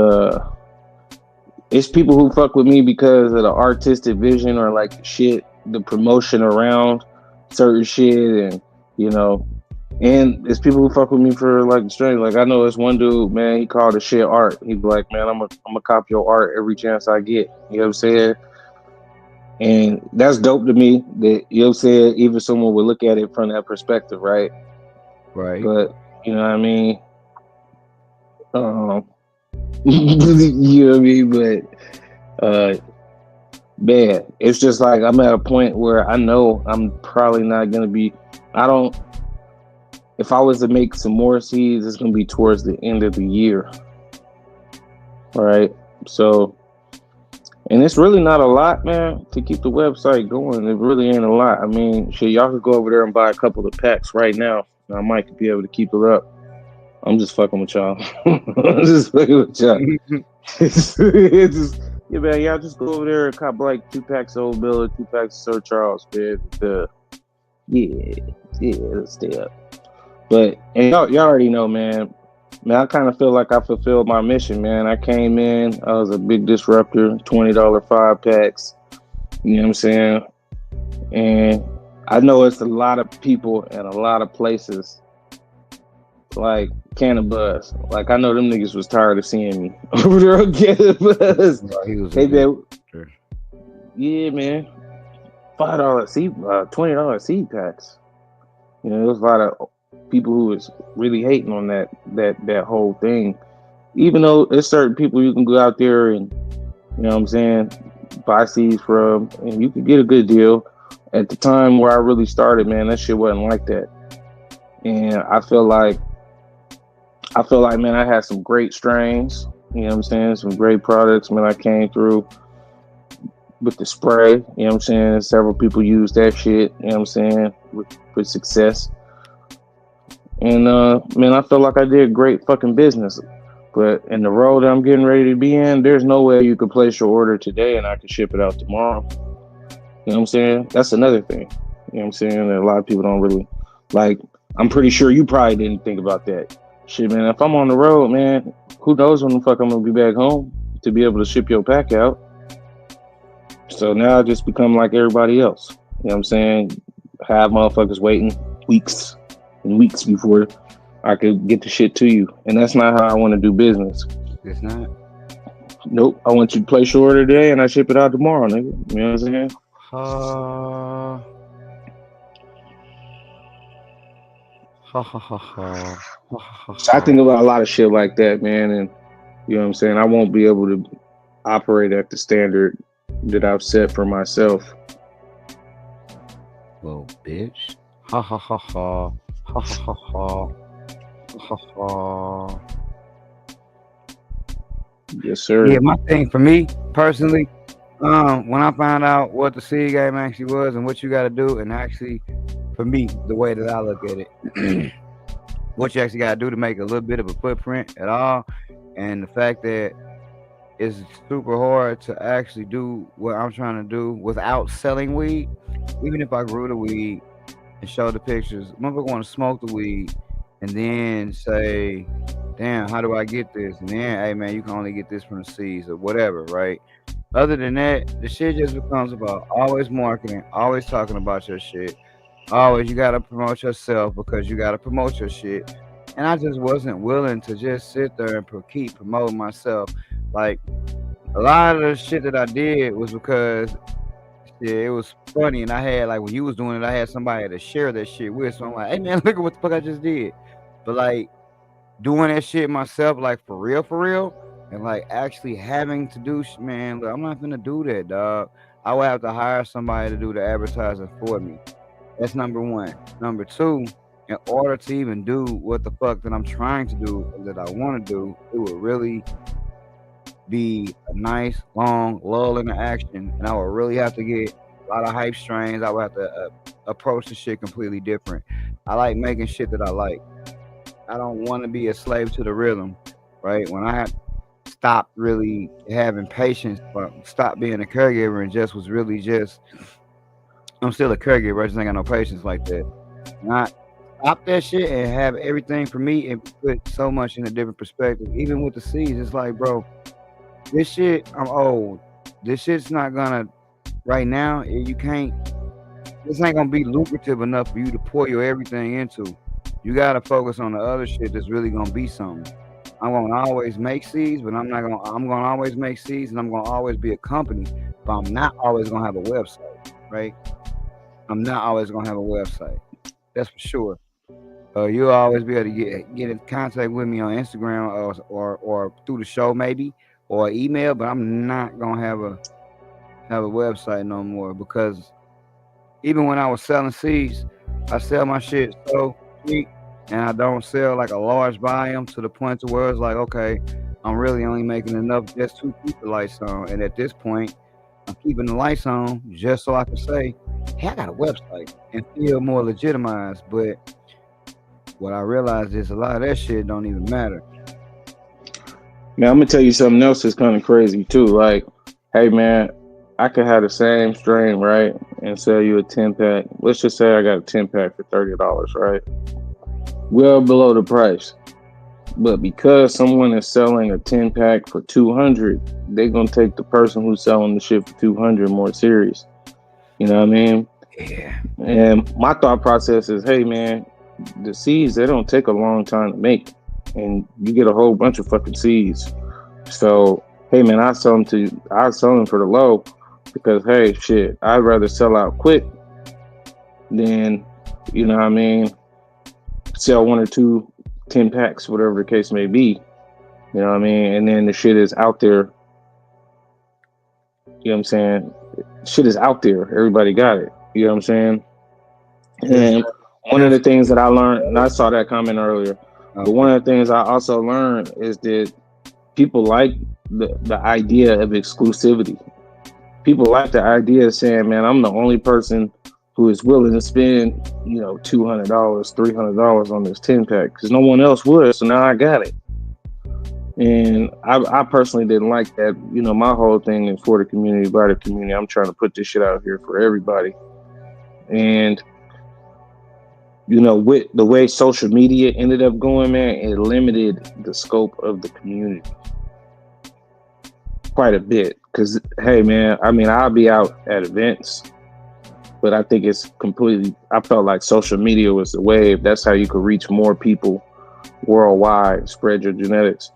Speaker 3: it's people who fuck with me because of the artistic vision or like shit, the promotion around certain shit, and you know, and it's people who fuck with me for like strength. Like I know this one dude, man, he called the shit art. He's like, man, I'm gonna copy your art every chance I get. You know what I'm saying? And that's dope to me that, you know what I'm saying, even someone would look at it from that perspective, right?
Speaker 2: Right.
Speaker 3: But, you know what I mean? You know what I mean? But, man, it's just like I'm at a point where I know I'm probably not going to be, if I was to make some more seeds, it's going to be towards the end of the year. All right? So, And it's really not a lot, man, to keep the website going. It really ain't a lot. I mean, shit, y'all could go over there and buy a couple of packs right now. And I might be able to keep it up. I'm just fucking with y'all. I'm just fucking with y'all. It's just, yeah, man, y'all just go over there and cop like 2 packs of Old Miller, 2 packs of Sir Charles, man. Yeah, let's stay up. But and y'all already know, man. Man, I kind of feel like I fulfilled my mission, man. I came in, I was a big disruptor, $20 5-packs. You know what I'm saying? And I know it's a lot of people and a lot of places like Cannon Buzz. Like I know them niggas was tired of seeing me over there on Cannon Buzz. Hey, man. Yeah, man. $5 seed, $20 seed packs. You know, there was a lot of people who was really hating on that whole thing. Even though there's certain people you can go out there and, you know what I'm saying, buy seeds from, and you could get a good deal. At the time where I really started, man, that shit wasn't like that. And I feel like, man, I had some great strains, you know what I'm saying, some great products. Man, I came through with the spray, you know what I'm saying, several people used that shit, you know what I'm saying, with success. And, man, I feel like I did great fucking business. But in the role that I'm getting ready to be in, there's no way you could place your order today and I could ship it out tomorrow. You know what I'm saying? That's another thing. You know what I'm saying? That a lot of people don't really, like, I'm pretty sure you probably didn't think about that. Shit, man, if I'm on the road, man, who knows when the fuck I'm going to be back home to be able to ship your pack out. So now I just become like everybody else. You know what I'm saying? Have motherfuckers waiting weeks and weeks before I could get the shit to you. And that's not how I want to do business.
Speaker 2: It's not?
Speaker 3: Nope. I want you to place your order today and I ship it out tomorrow, nigga. You know what I'm saying? So I think about a lot of shit like that, man. And you know what I'm saying? I won't be able to operate at the standard that I've set for myself.
Speaker 2: Well, bitch. Ha ha ha ha. Ha ha ha ha. Ha.
Speaker 3: Yes, sir.
Speaker 2: Yeah, my thing for me personally, when I found out what the seed game actually was and what you got to do, and actually, for me, the way that I look at it, what you actually got to do to make a little bit of a footprint at all, and the fact that it's super hard to actually do what I'm trying to do without selling weed. Even if I grew the weed and show the pictures, motherfucker want to smoke the weed and then say, damn, how do I get this? And then, hey man, you can only get this from the seeds or whatever, right? Other than that, the shit just becomes about always marketing, always talking about your shit. Always, you gotta promote yourself because you gotta promote your shit. And I just wasn't willing to just sit there and keep promoting myself. Like, a lot of the shit that I did was because it was funny, and I had, like, when you was doing it, I had somebody to share that shit with. So I'm like, hey man, look at what the fuck I just did. But like doing that shit myself, like for real, and like actually having to do, man, look, I'm not gonna do that, dog. I would have to hire somebody to do the advertising for me. That's number one. Number two, in order to even do what the fuck that I'm trying to do, that I want to do, it would really be a nice long lull in the action, and I would really have to get a lot of hype strains. I would have to approach the shit completely different. I like making shit that I like. I don't want to be a slave to the rhythm, right? When I stopped really having patience, stopped being a caregiver, and just was really just, I'm still a caregiver, I just ain't got no patience like that. Not stop that shit and have everything for me and put so much in a different perspective. Even with the seeds, it's like, bro, this shit, I'm old. This shit's not gonna, right now, you can't, this ain't gonna be lucrative enough for you to pour your everything into. You gotta focus on the other shit that's really gonna be something. I'm gonna always make seeds, but I'm gonna always make seeds, and I'm gonna always be a company, but I'm not always gonna have a website, right? I'm not always gonna have a website. That's for sure. You'll always be able to get in contact with me on Instagram or through the show maybe, or email, but I'm not gonna have a website no more, because even when I was selling seeds, I sell my shit so cheap, and I don't sell like a large volume to the point to where it's like, okay, I'm really only making enough just to keep the lights on. And at this point, I'm keeping the lights on just so I can say, hey, I got a website and feel more legitimized. But what I realized is a lot of that shit don't even matter.
Speaker 3: Now I'm gonna tell you something else that's kind of crazy too. Like, hey man, I could have the same strain, right, and sell you a 10-pack. Let's just say I got a 10-pack for $30, right? Well below the price. But because someone is selling a 10-pack for $200, they're gonna take the person who's selling the shit for $200 more serious. You know what I mean?
Speaker 2: Yeah.
Speaker 3: And my thought process is, hey man, the seeds, they don't take a long time to make, and you get a whole bunch of fucking seeds. So hey man, I sell them for the low because hey shit, I'd rather sell out quick than, you know what I mean, sell 1 or 2 10-packs, whatever the case may be. You know what I mean? And then the shit is out there. You know what I'm saying? Shit is out there. Everybody got it. You know what I'm saying? And one of the things that I learned, and I saw that comment earlier, but one of the things I also learned is that people like the idea of exclusivity. People like the idea of saying, man, I'm the only person who is willing to spend, you know, $200, $300 on this 10-pack because no one else would. So now I got it. And I personally didn't like that. You know, my whole thing is for the community, by the community. I'm trying to put this shit out here for everybody. And, you know, with the way social media ended up going, man, it limited the scope of the community quite a bit. Because, hey, man, I mean, I'll be out at events, but I think it's completely, I felt like social media was the wave. That's how you could reach more people worldwide, spread your genetics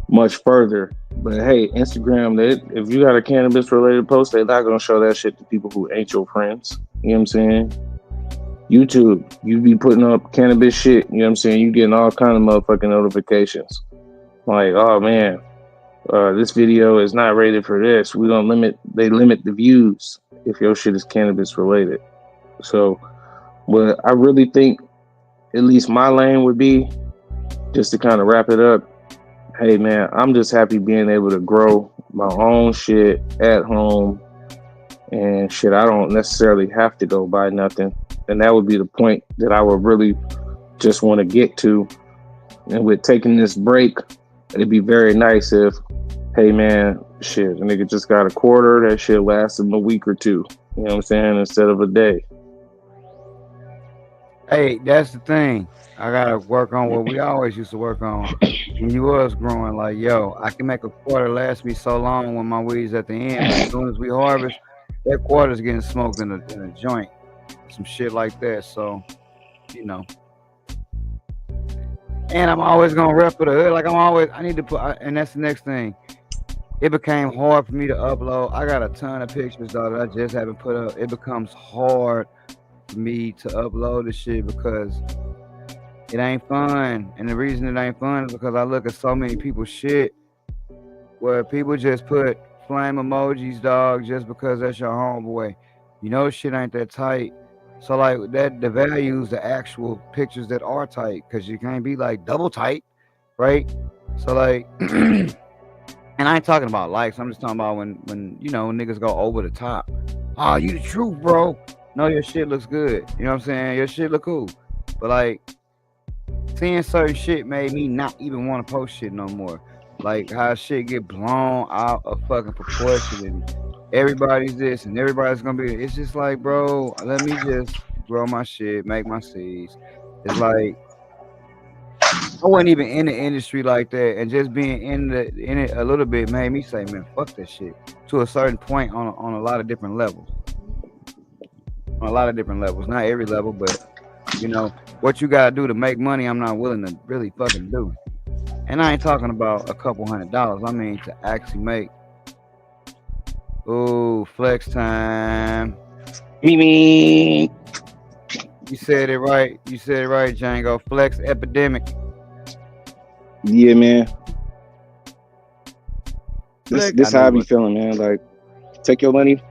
Speaker 3: much further. But hey, Instagram, if you got a cannabis related post, they're not going to show that shit to people who ain't your friends. You know what I'm saying? YouTube, you be putting up cannabis shit. You know what I'm saying? You getting all kind of motherfucking notifications. Like, oh man, this video is not rated for this. They limit the views if your shit is cannabis related. So, what I really think, at least my lane would be, just to kind of wrap it up, hey man, I'm just happy being able to grow my own shit at home and shit. I don't necessarily have to go buy nothing. And that would be the point that I would really just want to get to. And with taking this break, it'd be very nice if, hey man, shit, a nigga just got a quarter, that shit lasts him a week or two. You know what I'm saying? Instead of a day.
Speaker 2: Hey, that's the thing. I gotta work on what we always used to work on when you was growing. Like, yo, I can make a quarter last me so long when my weed's at the end. But as soon as we harvest, that quarter's getting smoked in a joint, some shit like that. So, you know. And I'm always gonna rep for the hood. Like I need to put, and that's the next thing. It became hard for me to upload. I got a ton of pictures though that I just haven't put up. It becomes hard for me to upload this shit because it ain't fun. And the reason it ain't fun is because I look at so many people's shit where people just put flame emojis, dog, just because that's your homeboy. You know, shit ain't that tight. So like that, the values, the actual pictures that are tight, because you can't be like double tight, right? So like, and I ain't talking about likes. I'm just talking about when you know niggas go over the top. Oh, you the truth, bro. No, your shit looks good. You know what I'm saying? Your shit look cool. But like seeing certain shit made me not even want to post shit no more. Like how shit get blown out of fucking proportion and everybody's this and everybody's gonna be. It's just like, bro, let me just grow my shit, make my seeds. It's like I wasn't even in the industry like that, and just being in it a little bit made me say, man, fuck that shit. To a certain point on a lot of different levels. On a lot of different levels, not every level, but you know what you gotta do to make money. I'm not willing to really fucking do, and I ain't talking about a couple $100. I mean to actually make. Ooh, flex time.
Speaker 3: Me.
Speaker 2: You said it right. You said it right, Django. Flex epidemic.
Speaker 3: Yeah, man. This how I be
Speaker 2: what.
Speaker 3: feeling, man. Like, take your money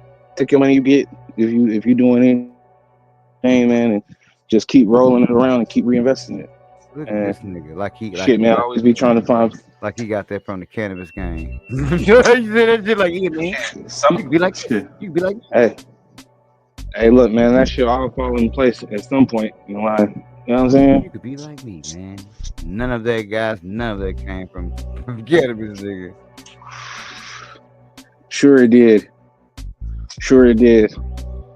Speaker 3: you get if you doing anything, man, and just keep rolling it around and keep reinvesting it.
Speaker 2: Look at this nigga. Like he
Speaker 3: shit, man. I always be trying to find
Speaker 2: Like he got that from the cannabis game. You said that shit like, yeah, man. You could be like,
Speaker 3: shit.
Speaker 2: you could be like,
Speaker 3: Hey, look, man, that shit all fall in place at some point in the line. You know what I'm saying?
Speaker 2: you could be like me, man. None of that came from cannabis, nigga.
Speaker 3: Sure it did.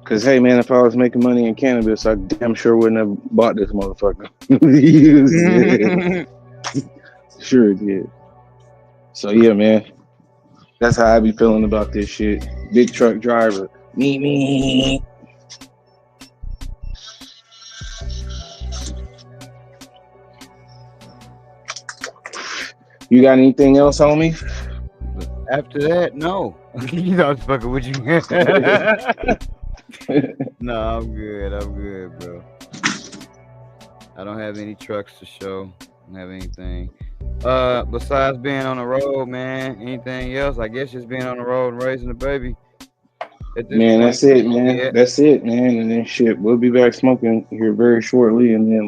Speaker 3: Cause hey, man, if I was making money in cannabis, I damn sure wouldn't have bought this motherfucker. Sure it did. So yeah, man, that's how I be feeling about this shit. Big truck driver, me. You got anything else, homie?
Speaker 2: After that, no. You know I was fucking with you. No, I'm good, bro. I don't have any trucks to show. I don't have anything. Besides being on the road, man, anything else? I guess just being on the road and raising the baby.
Speaker 3: Man, that's it, man. Yeah. That's it, man. And then shit, we'll be back smoking here very shortly. And then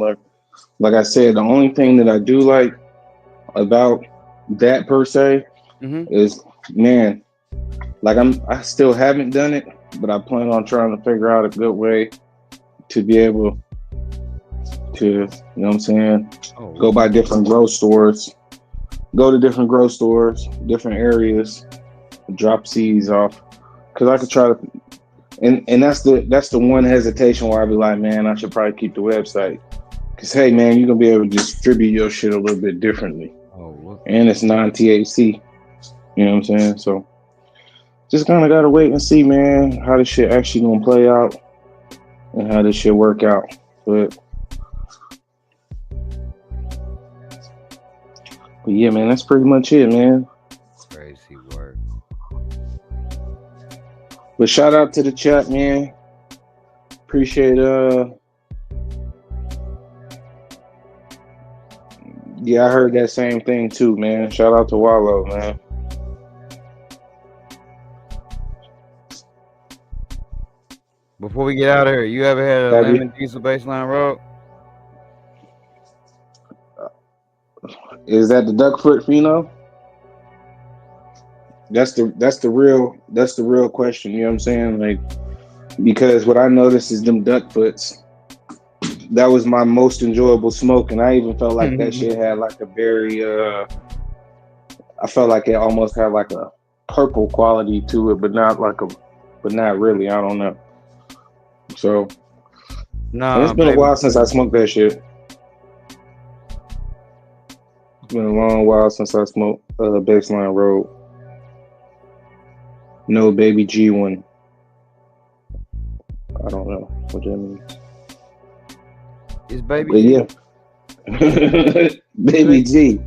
Speaker 3: like I said, the only thing that I do like about that per se is, man, like I still haven't done it, but I plan on trying to figure out a good way to be able to, you know what I'm saying, go by different grow stores, go to different grow stores, different areas, drop seeds off. Cause I could try to, and that's the one hesitation where I'd be like, man, I should probably keep the website. Cause hey, man, you're gonna be able to distribute your shit a little bit differently. And it's non-THC. You know what I'm saying? So just kind of gotta wait and see, man, how this shit actually gonna play out and how this shit work out. But yeah, man, that's pretty much it, man.
Speaker 2: Crazy work.
Speaker 3: But shout out to the chat, man. Appreciate yeah, I heard that same thing too, man. Shout out to Wallow, man.
Speaker 2: Before we get out of here, you ever had a lemon diesel baseline road?
Speaker 3: Is that the Duckfoot pheno? That's the real question, you know what I'm saying? Like, because what I noticed is them Duckfoots, that was my most enjoyable smoke, and I even felt like that shit had like a very I felt like it almost had like a purple quality to it, but not really. I don't know. So no, it's been a while since I smoked that shit. It's been a long while since I smoked Baseline Road. No Baby G one. I don't know what that means.
Speaker 2: It's Baby
Speaker 3: G. Yeah. Baby G.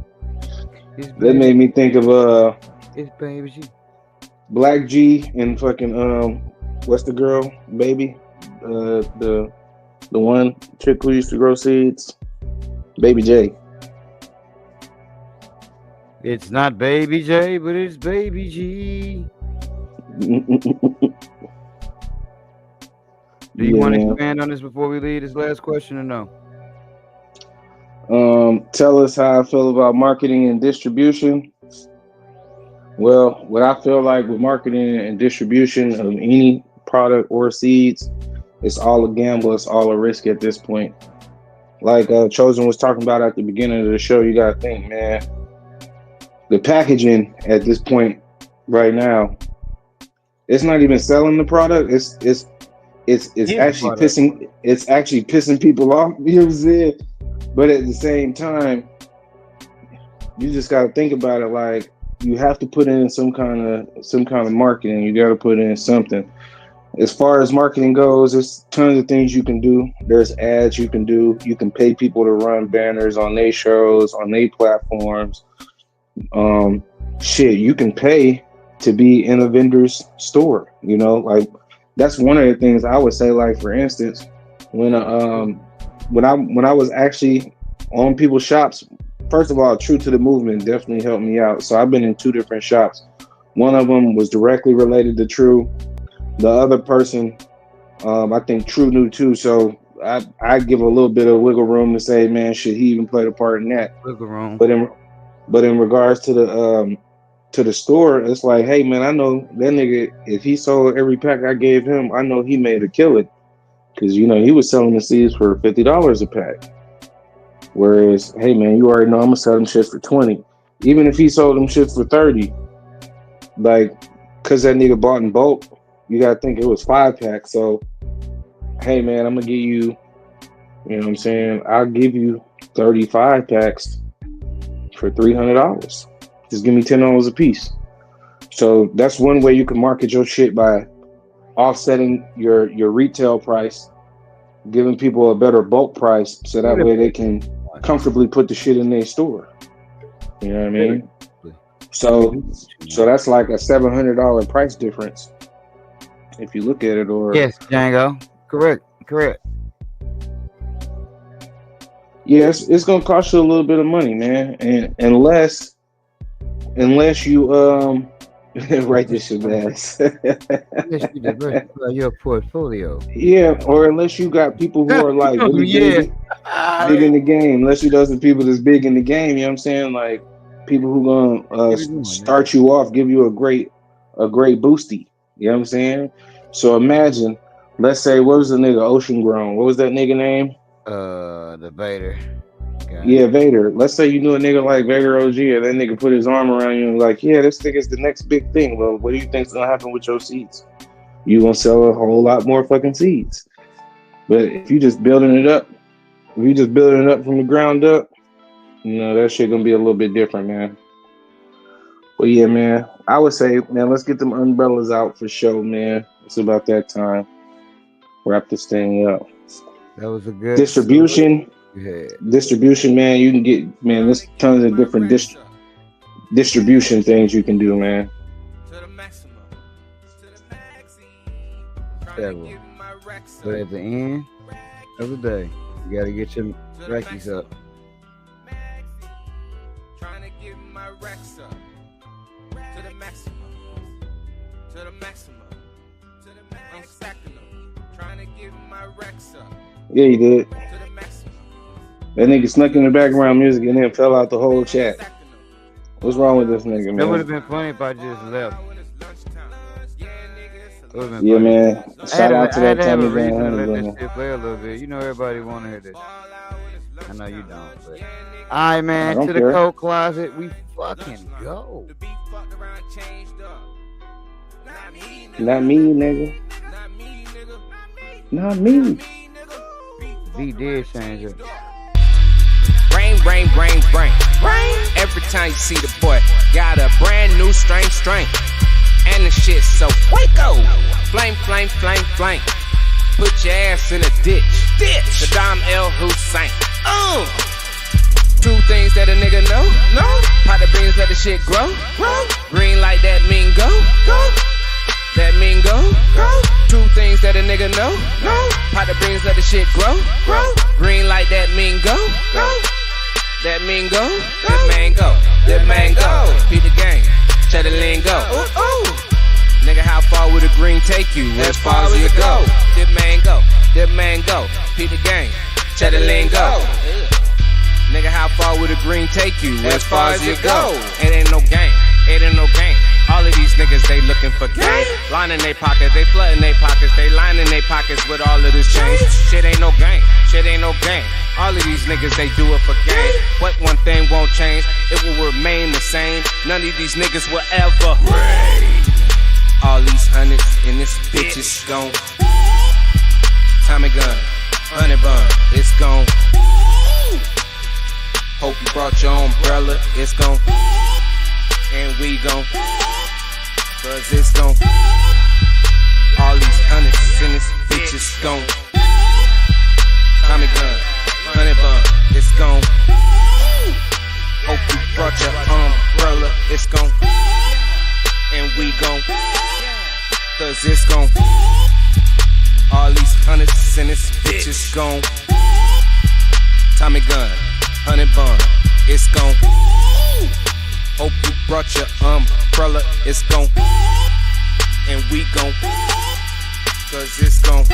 Speaker 3: That made me think of
Speaker 2: it's Baby G.
Speaker 3: Black G and fucking what's the girl? Baby? The one chick who used to grow seeds? Baby J.
Speaker 2: It's not Baby J, but it's Baby G. Do you want to expand on this before we leave this last question or no?
Speaker 3: Tell us how I feel about marketing and distribution. Well, what I feel like with marketing and distribution of any product or seeds, it's all a gamble, it's all a risk at this point. Like Chosen was talking about at the beginning of the show, you gotta think, man, the packaging at this point right now, it's not even selling the product, it's actually pissing people off, you know what I'm saying? But at the same time, you just gotta think about it like you have to put in some kind of marketing. You gotta put in something. As far as marketing goes, there's tons of things you can do. There's ads you can do. You can pay people to run banners on their shows, on their platforms. You can pay to be in a vendor's store. You know, like that's one of the things I would say. Like for instance, when I was actually on people's shops, first of all, True to the Movement definitely helped me out. So I've been in 2 different shops. One of them was directly related to True. The other person, I think True knew too. So I give a little bit of wiggle room to say, man, should he even play a part in that?
Speaker 2: Wiggle room.
Speaker 3: But in regards to the store, it's like, hey man, I know that nigga, if he sold every pack I gave him, I know he made a killing. Cause you know, he was selling the seeds for $50 a pack. Whereas, hey man, you already know I'm gonna sell them shits for 20. Even if he sold them shits for 30, like, cause that nigga bought in bulk, you gotta think it was 5 packs. So, hey man, I'm gonna give you, you know what I'm saying? I'll give you 35 packs for $300. Just give me $10 a piece. So that's one way you can market your shit, by offsetting your retail price, giving people a better bulk price, so that way they can comfortably put the shit in their store. You know what I mean? So that's like a $700 price difference if you look at it. Or
Speaker 2: yes, Django, correct.
Speaker 3: Yes, it's gonna cost you a little bit of money, man, and unless you write this shit down.
Speaker 2: Your portfolio.
Speaker 3: Yeah, or unless you got people who are like really big in the game. Unless you know some people that's big in the game, you know what I'm saying? Like people who gonna start you off, give you a great boosty. You know what I'm saying? So imagine, let's say, what was the nigga Ocean Grown? What was that nigga name?
Speaker 2: The Vader.
Speaker 3: Yeah, Vader. Let's say you knew a nigga like Vader OG, and that nigga put his arm around you and like, yeah, this nigga's the next big thing. Well, what do you think's gonna happen with your seeds? You gonna sell a whole lot more fucking seeds. But if you just building it up from the ground up, you know, that shit gonna be a little bit different, man. Well, yeah, man. I would say, man, let's get them umbrellas out for show, man. It's about that time. Wrap this thing up.
Speaker 2: That was a good
Speaker 3: distribution. Distribution, man. You can get, man, there's tons of different distribution things you can do, man.
Speaker 2: But at the end of the day, you gotta get your rackies up.
Speaker 1: Trying to get my racks up to the maximum, to the maximum, to the maximum. I'm stacking them. Trying to get my racks up.
Speaker 3: Yeah, you did.
Speaker 1: To the maximum.
Speaker 3: That nigga snuck in the background music and then fell out the whole chat. What's wrong with this nigga, man?
Speaker 2: That would have been funny if I just left.
Speaker 3: Yeah, man. Shout out to that Tommy Van
Speaker 2: Let that shit play a little bit. You know everybody want to hear this. I know you don't, but all right, man. To the coat closet, we fucking go.
Speaker 3: Not me, nigga. Not me.
Speaker 2: V did change it.
Speaker 1: Rain. Every time you see the boy, got a brand new strain. And the shit so Waco. Flame. Put your ass in a ditch. Saddam El Hussein. Two things that a nigga know. Pot the beans, let the shit grow. Green like that mean go. That mean go. Two things that a nigga know. Pot the beans, let the shit grow. Green like that mean go. That mean go. That mango. Beat the game. Cheddar lingo. Nigga, how far would a green take you? As far as you go. That mango. Beat the game. Cheddar lingo. Nigga, how far would a green take you? As far as you go. It ain't no game. All of these niggas, they looking for game. Lining they pockets, they flooding they pockets, they lining they pockets with all of this change. Shit ain't no game. All of these niggas, they do it for game. What one thing won't change, it will remain the same. None of these niggas will ever reign. All these hundreds in this bitch is gone. Tommy gun, honey bun, it's gone. Hope you brought your umbrella, it's gone. And we gon' cause it's gon' all these hundreds in this bitch is gon' Tommy gun, honey bun, it's gon' hope you brought your umbrella, it's gon' and we gon' cause it's gon' all these hundreds in this bitch is gon' Tommy gun, honey bun, it's gon' hope you brought your umbrella, it's gon' and we gon' cause it's gon'